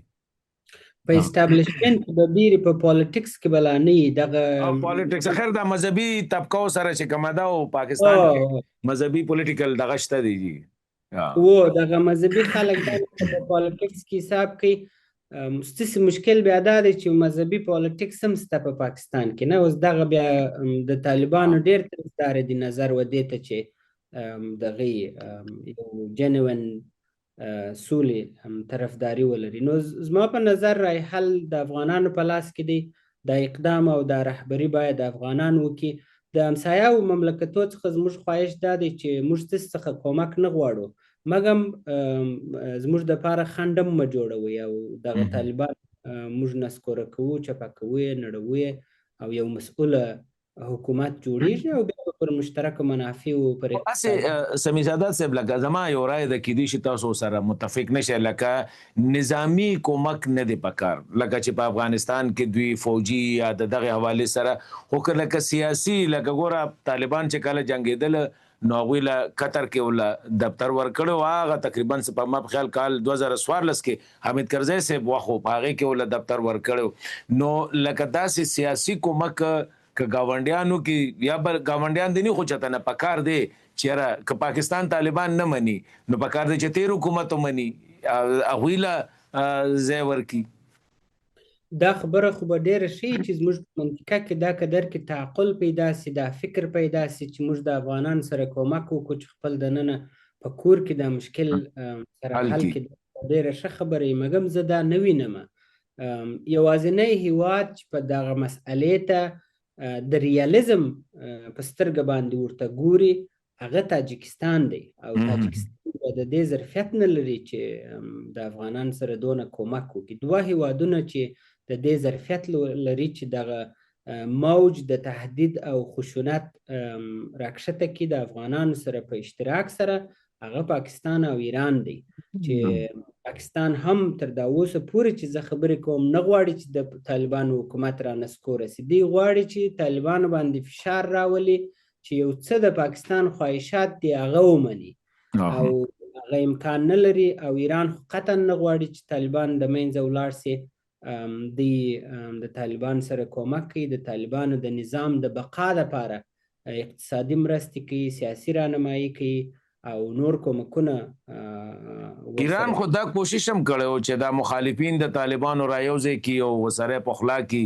په اسټابلیشمنت به بیرې په پالیټکس کې بلا نه وي. دغه پالیټکس خیر د مذهبي طبقو سره چې کومه ده او پاکستان کې مذهبي پولیټیکل دغه شته دی جی. و دغه مذهبي خلک په پالیټکس کې حساب کوي. ستاسې مشکل بیا دا دی چې مذهبي پالیټکس هم شته په پاکستان کې نه. اوس دغه بیا د طالبانو ډېر طرفدار دي، نظر و دې ته چې دغه یو جنون سولې طرفداري ولري. نو زما په نظر رای حل د افغانانو په لاس کې دی. دا اقدام او دا رهبري باید افغانان وکړي. د همسایه او مملکتو څخه زموږ خواهش دا دی چې موږ ستاسې څخه کومک نه غواړو، مګم زموږ دپاره خنډ هم مه جوړوئ او دغه طالبان موږ نسکوره کوو، چپه کوو یې، نړوو یې او یو مسؤله حکومت جوړیږي او بیا پر مشترک منافعو پر اسې سمیزاده صاحب لکه زما یو رائے د کېدی شي تاسو سره متفق نشه، لکه نظامی کومک نه دی پکار، لکه چې په افغانستان کې دوی فوجي یا دغه حواله سره خو لکه سیاسي، لکه ګوره طالبان چې کله جنگیدل نو هغوی له قطر کې ولا دفتر ورکړو، هغه تقریبا په ما خیال کال 2014 کې حامد کرزی صاحب واخو په هغې کې ولا دفتر ورکړو. نو لکه داسې سیاسي کومک که گاونډیانو کې یا بل گاونډیان دي نه خو چاته نه پکار دی چې که پاکستان طالبان نه مني نو پکار دی چې تیر حکومت مني هغوی له ځای ورکي. دا خبره خو به ډېره ښیي چې زموږ په منطقه کې دا قدر کې تعقل پیدا سي، دا فکر پیدا سي چې موږ د افغانان سره کومک وکړو چې خپل دننه په کور کې دا مشکل سره حل کړي. ډېره ښه خبره یې، مګم زه دا نه وینم یوازینی هیواد چې په دغه مسئلې ته د ریالیزم په سترګه باندې ورته ګوري هغه تاجکستان دی او تاجکستان د دې ظرفیت نه لري چې د افغانان سره دونه کومک وکړي. دوه هیوادونه چې د دې ظرفیت لري چې دغه موج د تهدید او خشونت راکښته کړي د افغانانو سره په اشتراک سره، هغه پاکستان او ایران دی. چې پاکستان هم تر دا اوسه پورې چې زه خبرې کوم نه غواړي چې د طالبانو حکومت را نسکوره سي. دوی غواړي چې طالبانو باندې فشار راولي چې یو څه د پاکستان خواهشات دي هغه ومني او هغه امکان نه لري. او ایران خو قطعا نه غواړي چې طالبان د منځه ولاړ سي. دوی د طالبان سره کومک کوي، د طالبانو د نظام د بقا لپاره اقتصادي مرستې کوي، سیاسي رهنمایي کوي او نور کومکونه. ایران خو دا کوشش هم کړی چې دا مخالفین د طالبانو رايوځي کی او وسره پخلا کی،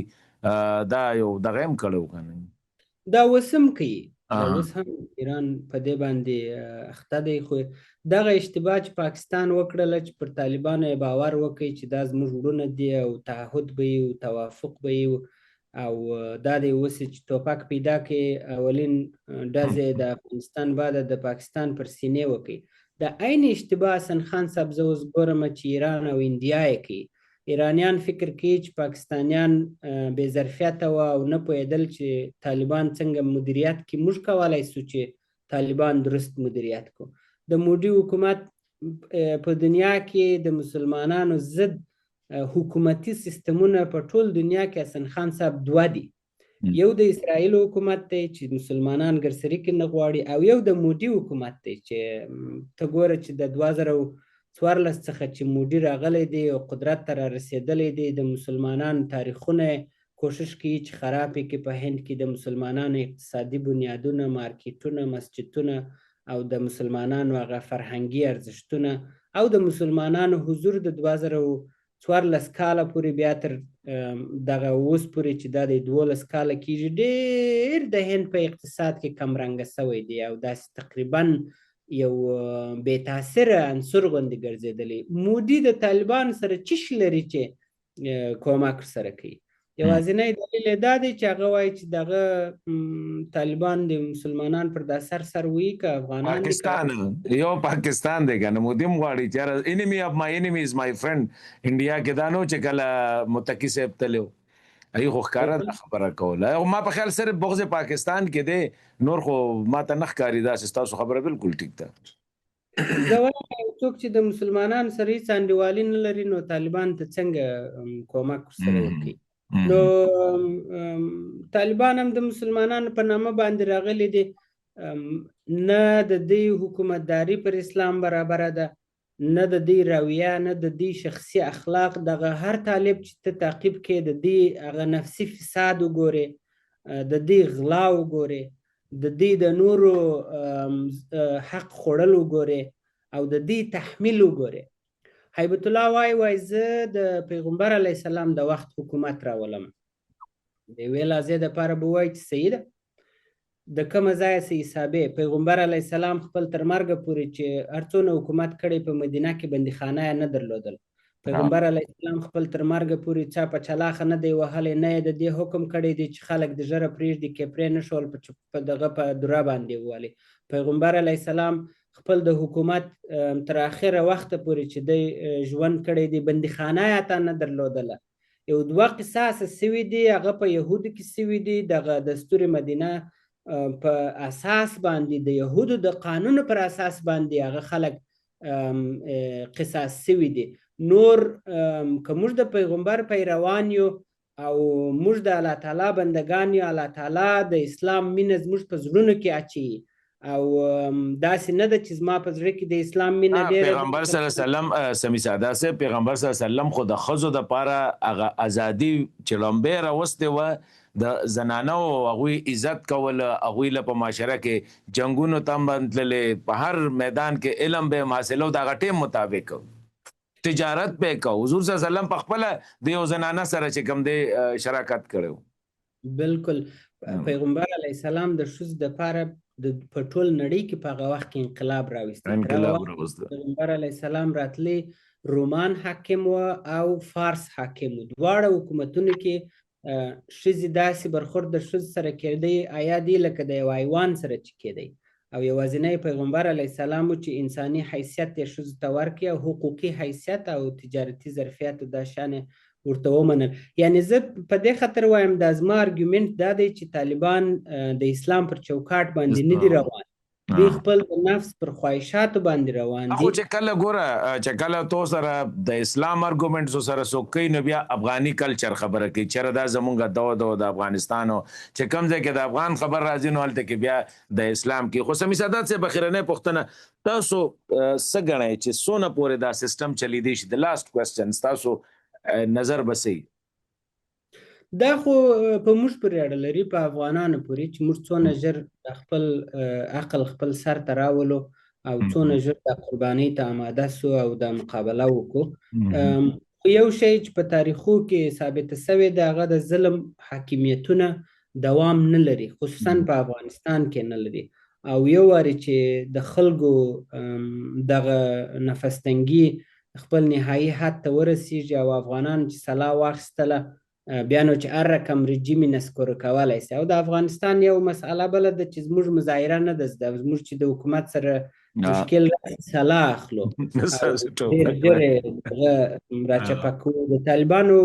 دا یو دغه هم کړو کنه، دا وسم کوي. دا اوس هم ایران په دې باندې اخته دی. خو دغه اشتباه چې پاکستان وکړله چې پر طالبانو باور وکړي چې دا زموږ وروڼه دي او تعهد به وي او توافق به وي، او دا دی اوس چې توپک پیدا کړي اولین ډزې د افغانستان بعد د پاکستان پر سینې وکړي. د عین اشتباه حسن خان صاحب زه اوس ګورم چې ایران او انډیا یې کوي. ایرانیان فکر کوي چې پاکستانیان بې ظرفیته وه او نه پوهېدل چې طالبان څنګه مدیریت کړي. موږ کولی سو چې طالبان درست مدیریت کړو. د مودي حکومت په دنیا کې د مسلمانانو ضد حکومتي سیستمونه په ټول دنیا کې حسن خان صاحب دوه دي. یو د اسرائیل حکومت دی چې مسلمانان ګرسري کې نه غواړي، او یو د مودي حکومت دی چې ته ګوره چې د 2014 څخه چې مودي راغلی دی او قدرت ته را رسېدلی دی، د مسلمانانو تاریخونه کوشش کوي چې خراب کړي. په هند کې د مسلمانانو اقتصادي بنیادونه، مارکیټونه، مسجدونه او د مسلمانانو هغه فرهنګي ارزښتونه او د مسلمانانو حضور د 2014 کاله پورې بیا تر دغه اوس پورې چې دا د 12 کاله کېږي ډېر د هند په اقتصاد کې کمرنګه سوی دی او داسې تقریبا یو بې تاثیره عنصر غوندې ګرځېدلی. مودي د طالبان سره چش لري چې کومک سره کوي. یوازینی دلیل یې دا دی چې هغه وایي چې دغه طالبان د مسلمانان پر دا سر وایي که افغانان پاکستان یو پاکستان دی کنه. مودي هم غواړي چې انیمی اف مای انیمی از مای فرند. انډیا کې دا نو چې کله متقي صاحب تلو ای خو ښکاره خبره کوله. او ما په خیال صرف بغض پاکستان کې دی، نور خو ما ته نه ښکاري. داسې ستاسو خبره بالکل ټیک ده. زه وایم څوک چې د مسلمانانو سره هېڅ انډیوالي نه لري نو طالبان ته څنګه کومک سره وکړي. نو طالبان هم د مسلمانانو په نامه باندې راغلي دي. نه د دې حکومتداري پر اسلام برابره ده، نه د دې رویه، نه د دې شخصي اخلاق. دغه هر طالب چې ته تعقیب کې د دې هغه نفسي فساد وګورې، د دې غلا وګورې، د دې د نورو حق خوړل وګورې او د دې تحمیل وګورې. حیبت الله وای زه د پیغمبر علیه السلام د وخت حکومت راولم. د یوې لحظې دپاره به وایي چې صحیح ده، د کومه ځایه څه حسابې. پیغمبر علیه السلام خپل تر مرګه پورې چې هر څونه حکومت کړی په مدینه کې بندیخانه یې نه درلودل. پیغمبر علیه السلام خپل تر مرګه پورې چا په چلاخه نه دی وهلی، نه یې د دې حکم کړی دی چې خلک د ژره پرېږدي کې پرې نه شول په دغه په دوره باندې ووالي. پیغمبر علیه السلام خپل د حکومت تر اخره وخته پورې چې دی ژوند کړی دی بندیخانه یې حتی نه درلودله. یو 2 قصاص سوي دي، هغه په یهودو کې سوي دي. دغه دستور مدینه په اساس باندې د یهودو د قانون پر اساس باندې هغه خلک قصاص سوي دي. نور که موږ د پیغمبر پیروان یو او موږ د الله تعالی بندگان یو، الله تعالی د اسلام مینه زموږ په زړونو کې اچوي او داسې نه ده چې زما په زړه کې د اسلام مینه ډېره. پیغمبر صلی الله علیه وسلم سمی ساده صاحب، پیغمبر صلی الله علیه وسلم خو د ښځو دپاره هغه ازادي چې لومبۍ راوستې وه، د زنانو هغوی عزت کوله، هغوی له په معاشره کې جنګونو ته هم تللې، په هر میدان کې علم به یې حاصلو، د هغه ټیم مطابق تجارت به یې کو. حضور صلی الله علیه وسلم په خپله د یو زنانه سره چې کوم دی شراکت کړی. بالکل. پیغمبر علیه السلام د ښځو دپاره په ټول نړۍ کې په هغه وخت کې انقلاب راوستی. پیغمبر علیه السلام راتلی رومان حاکم و او فارس حاکم و. دواړه حکومتونو کې ښځې داسې برخورد د ښځو سره کېدی آیا دی لکه د یو حیوان سره چې کېدی. او یوازینی پیغمبر علیه السلام و چې انساني حیثیت یې ښځو ته ورکړي او حقوقي حیثیت او تجارتي ظرفیت دا شان ورته ومنل. یعنی زه په دې خاطر وایم دا زما ارګومنټ دا دی چې طالبان د اسلام پر چوکاټ باندې نه دي روان، دوی خپل د نفس پر خواهشاتو باندې روان دي. خو چې کله ګوره چې کله تو سره د اسلام ارګومنټ سره څوک نه بیا افغاني کلچر خبره کوي چې دا زمونږ د افغانستان چې کوم ځای کې د افغان خبر راځي نو هلته کې بیا د اسلام کې. خو سمي سادات سے بخیرنه پښتنه تاسو څه ګڼئ چې څونه پورې دا سیستم چلی دی شي؟ د لاست کوېسچن تاسو نظر بسئ. دا خو په موږ پورې اړه لري، په افغانانو پورې چې موږ څونه ژر خپل عقل خپل سر ته راولو او څونه ژر د قربانۍ ته آماده سو او د مقابله وکړو. یو شی چې په تاریخو کې ثابته سوی دی هغه د ظلم حاکمیتونه دوام نه لري، خصوصا په افغانستان کې نه لري. او یو وارې چې د خلکو دغه نفس تنګي خپل نهایي حد ته ورسیږي او افغانان چې سلا واخیستله بیا نو چې هر رقم رژیم یې نسکوره کولی شي. او د افغانستان یو مسئله بله ده چې زموږ مظاهره نه ده زده، زموږ چې د حکومت سره مشکل راشي سلا اخلو ډېر ژر یې راچپه کوو. د طالبانو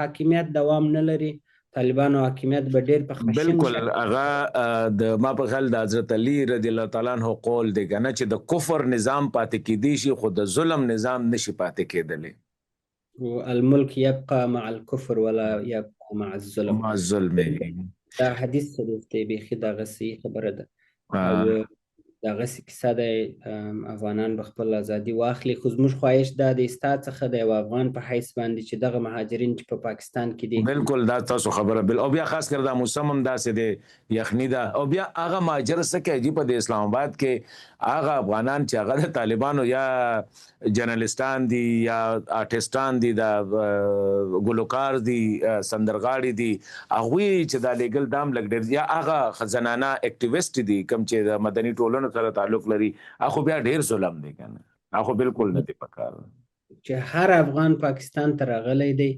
حاکمیت دوام نه لري، طالبانو حاکمیت به ډېر په خشن بالکل هغه د ما په خیال د حضرت علي رضی الله تعالی عنہ قول دی کنه چې د کفر نظام پاتې کیدی شي خو د ظلم نظام نشي پاتې کېدلی. الملک یبقى مع الكفر ولا یبقى مع الظلم. مع الظلم دا حدیث صدیق دی، بیخي دغه صحیح خبره ده. او دغسې کیسه دی افغانان به خپل ازادي واخلي. خو زموږ خواهش دا دی ستا څخه د یو افغان په حیث باندې چې دغه مهاجرین چې په پاکستان کې دي بالکل دا تاسو خبره او بیا خاص کر دا موسم هم داسې دی یخني ده او بیا هغه مهاجر څه کوي په د اسلام آباد کې هغه افغانان چې هغه د طالبانو یا جرنالستان دي یا آرټسټان دي دا ګلوکار دي سندرغاړي دي هغوی چې دا لیګل دام لګ ډېر یا هغه زنانه اکټیویسټ دي کوم چې د مدني ټولنو سره تعلق لري هغه بیا ډېر ظلم دی کنه. هغه بالکل نه دی پکار چې هر افغان پاکستان ته راغلی دی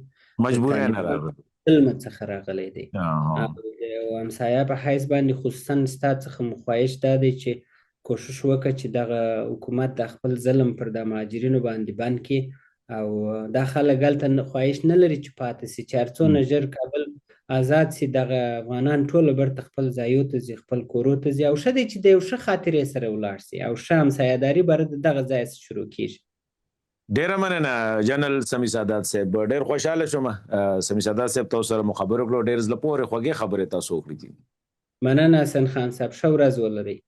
مجبور نه راغلی ظلم څخه راغلی دی او همسایه په حیث باندې خصوصا ستا څخه مخواهش دا دی چې کوشش وکړه چې دغه حکومت د خپل ظلم پر د مهاجرینو باندې بند کړي او دا خلک هلته خواهش نه لري چې پاتې سي، چې هر څونه ژر کابل آزاد سي دغه افغانان ټوله بیرته خپل ځایو ته ځي، خپل کورو ته ځي او ښه دی چې د یو ښه خاطرې سره ولاړ سي او ښه همسایهداري به د دغه ځای شروع کېږي. ډیره مننه جنرال سمي سادات صاحب، ډیر خوشاله شوم سمي سادات صاحب تاسو سره مخابره کړو، ډیر زله پورې خوږې خبرې تاسو وکړې. مننه حسن خان صاحب، ښه ورځ ولرئ.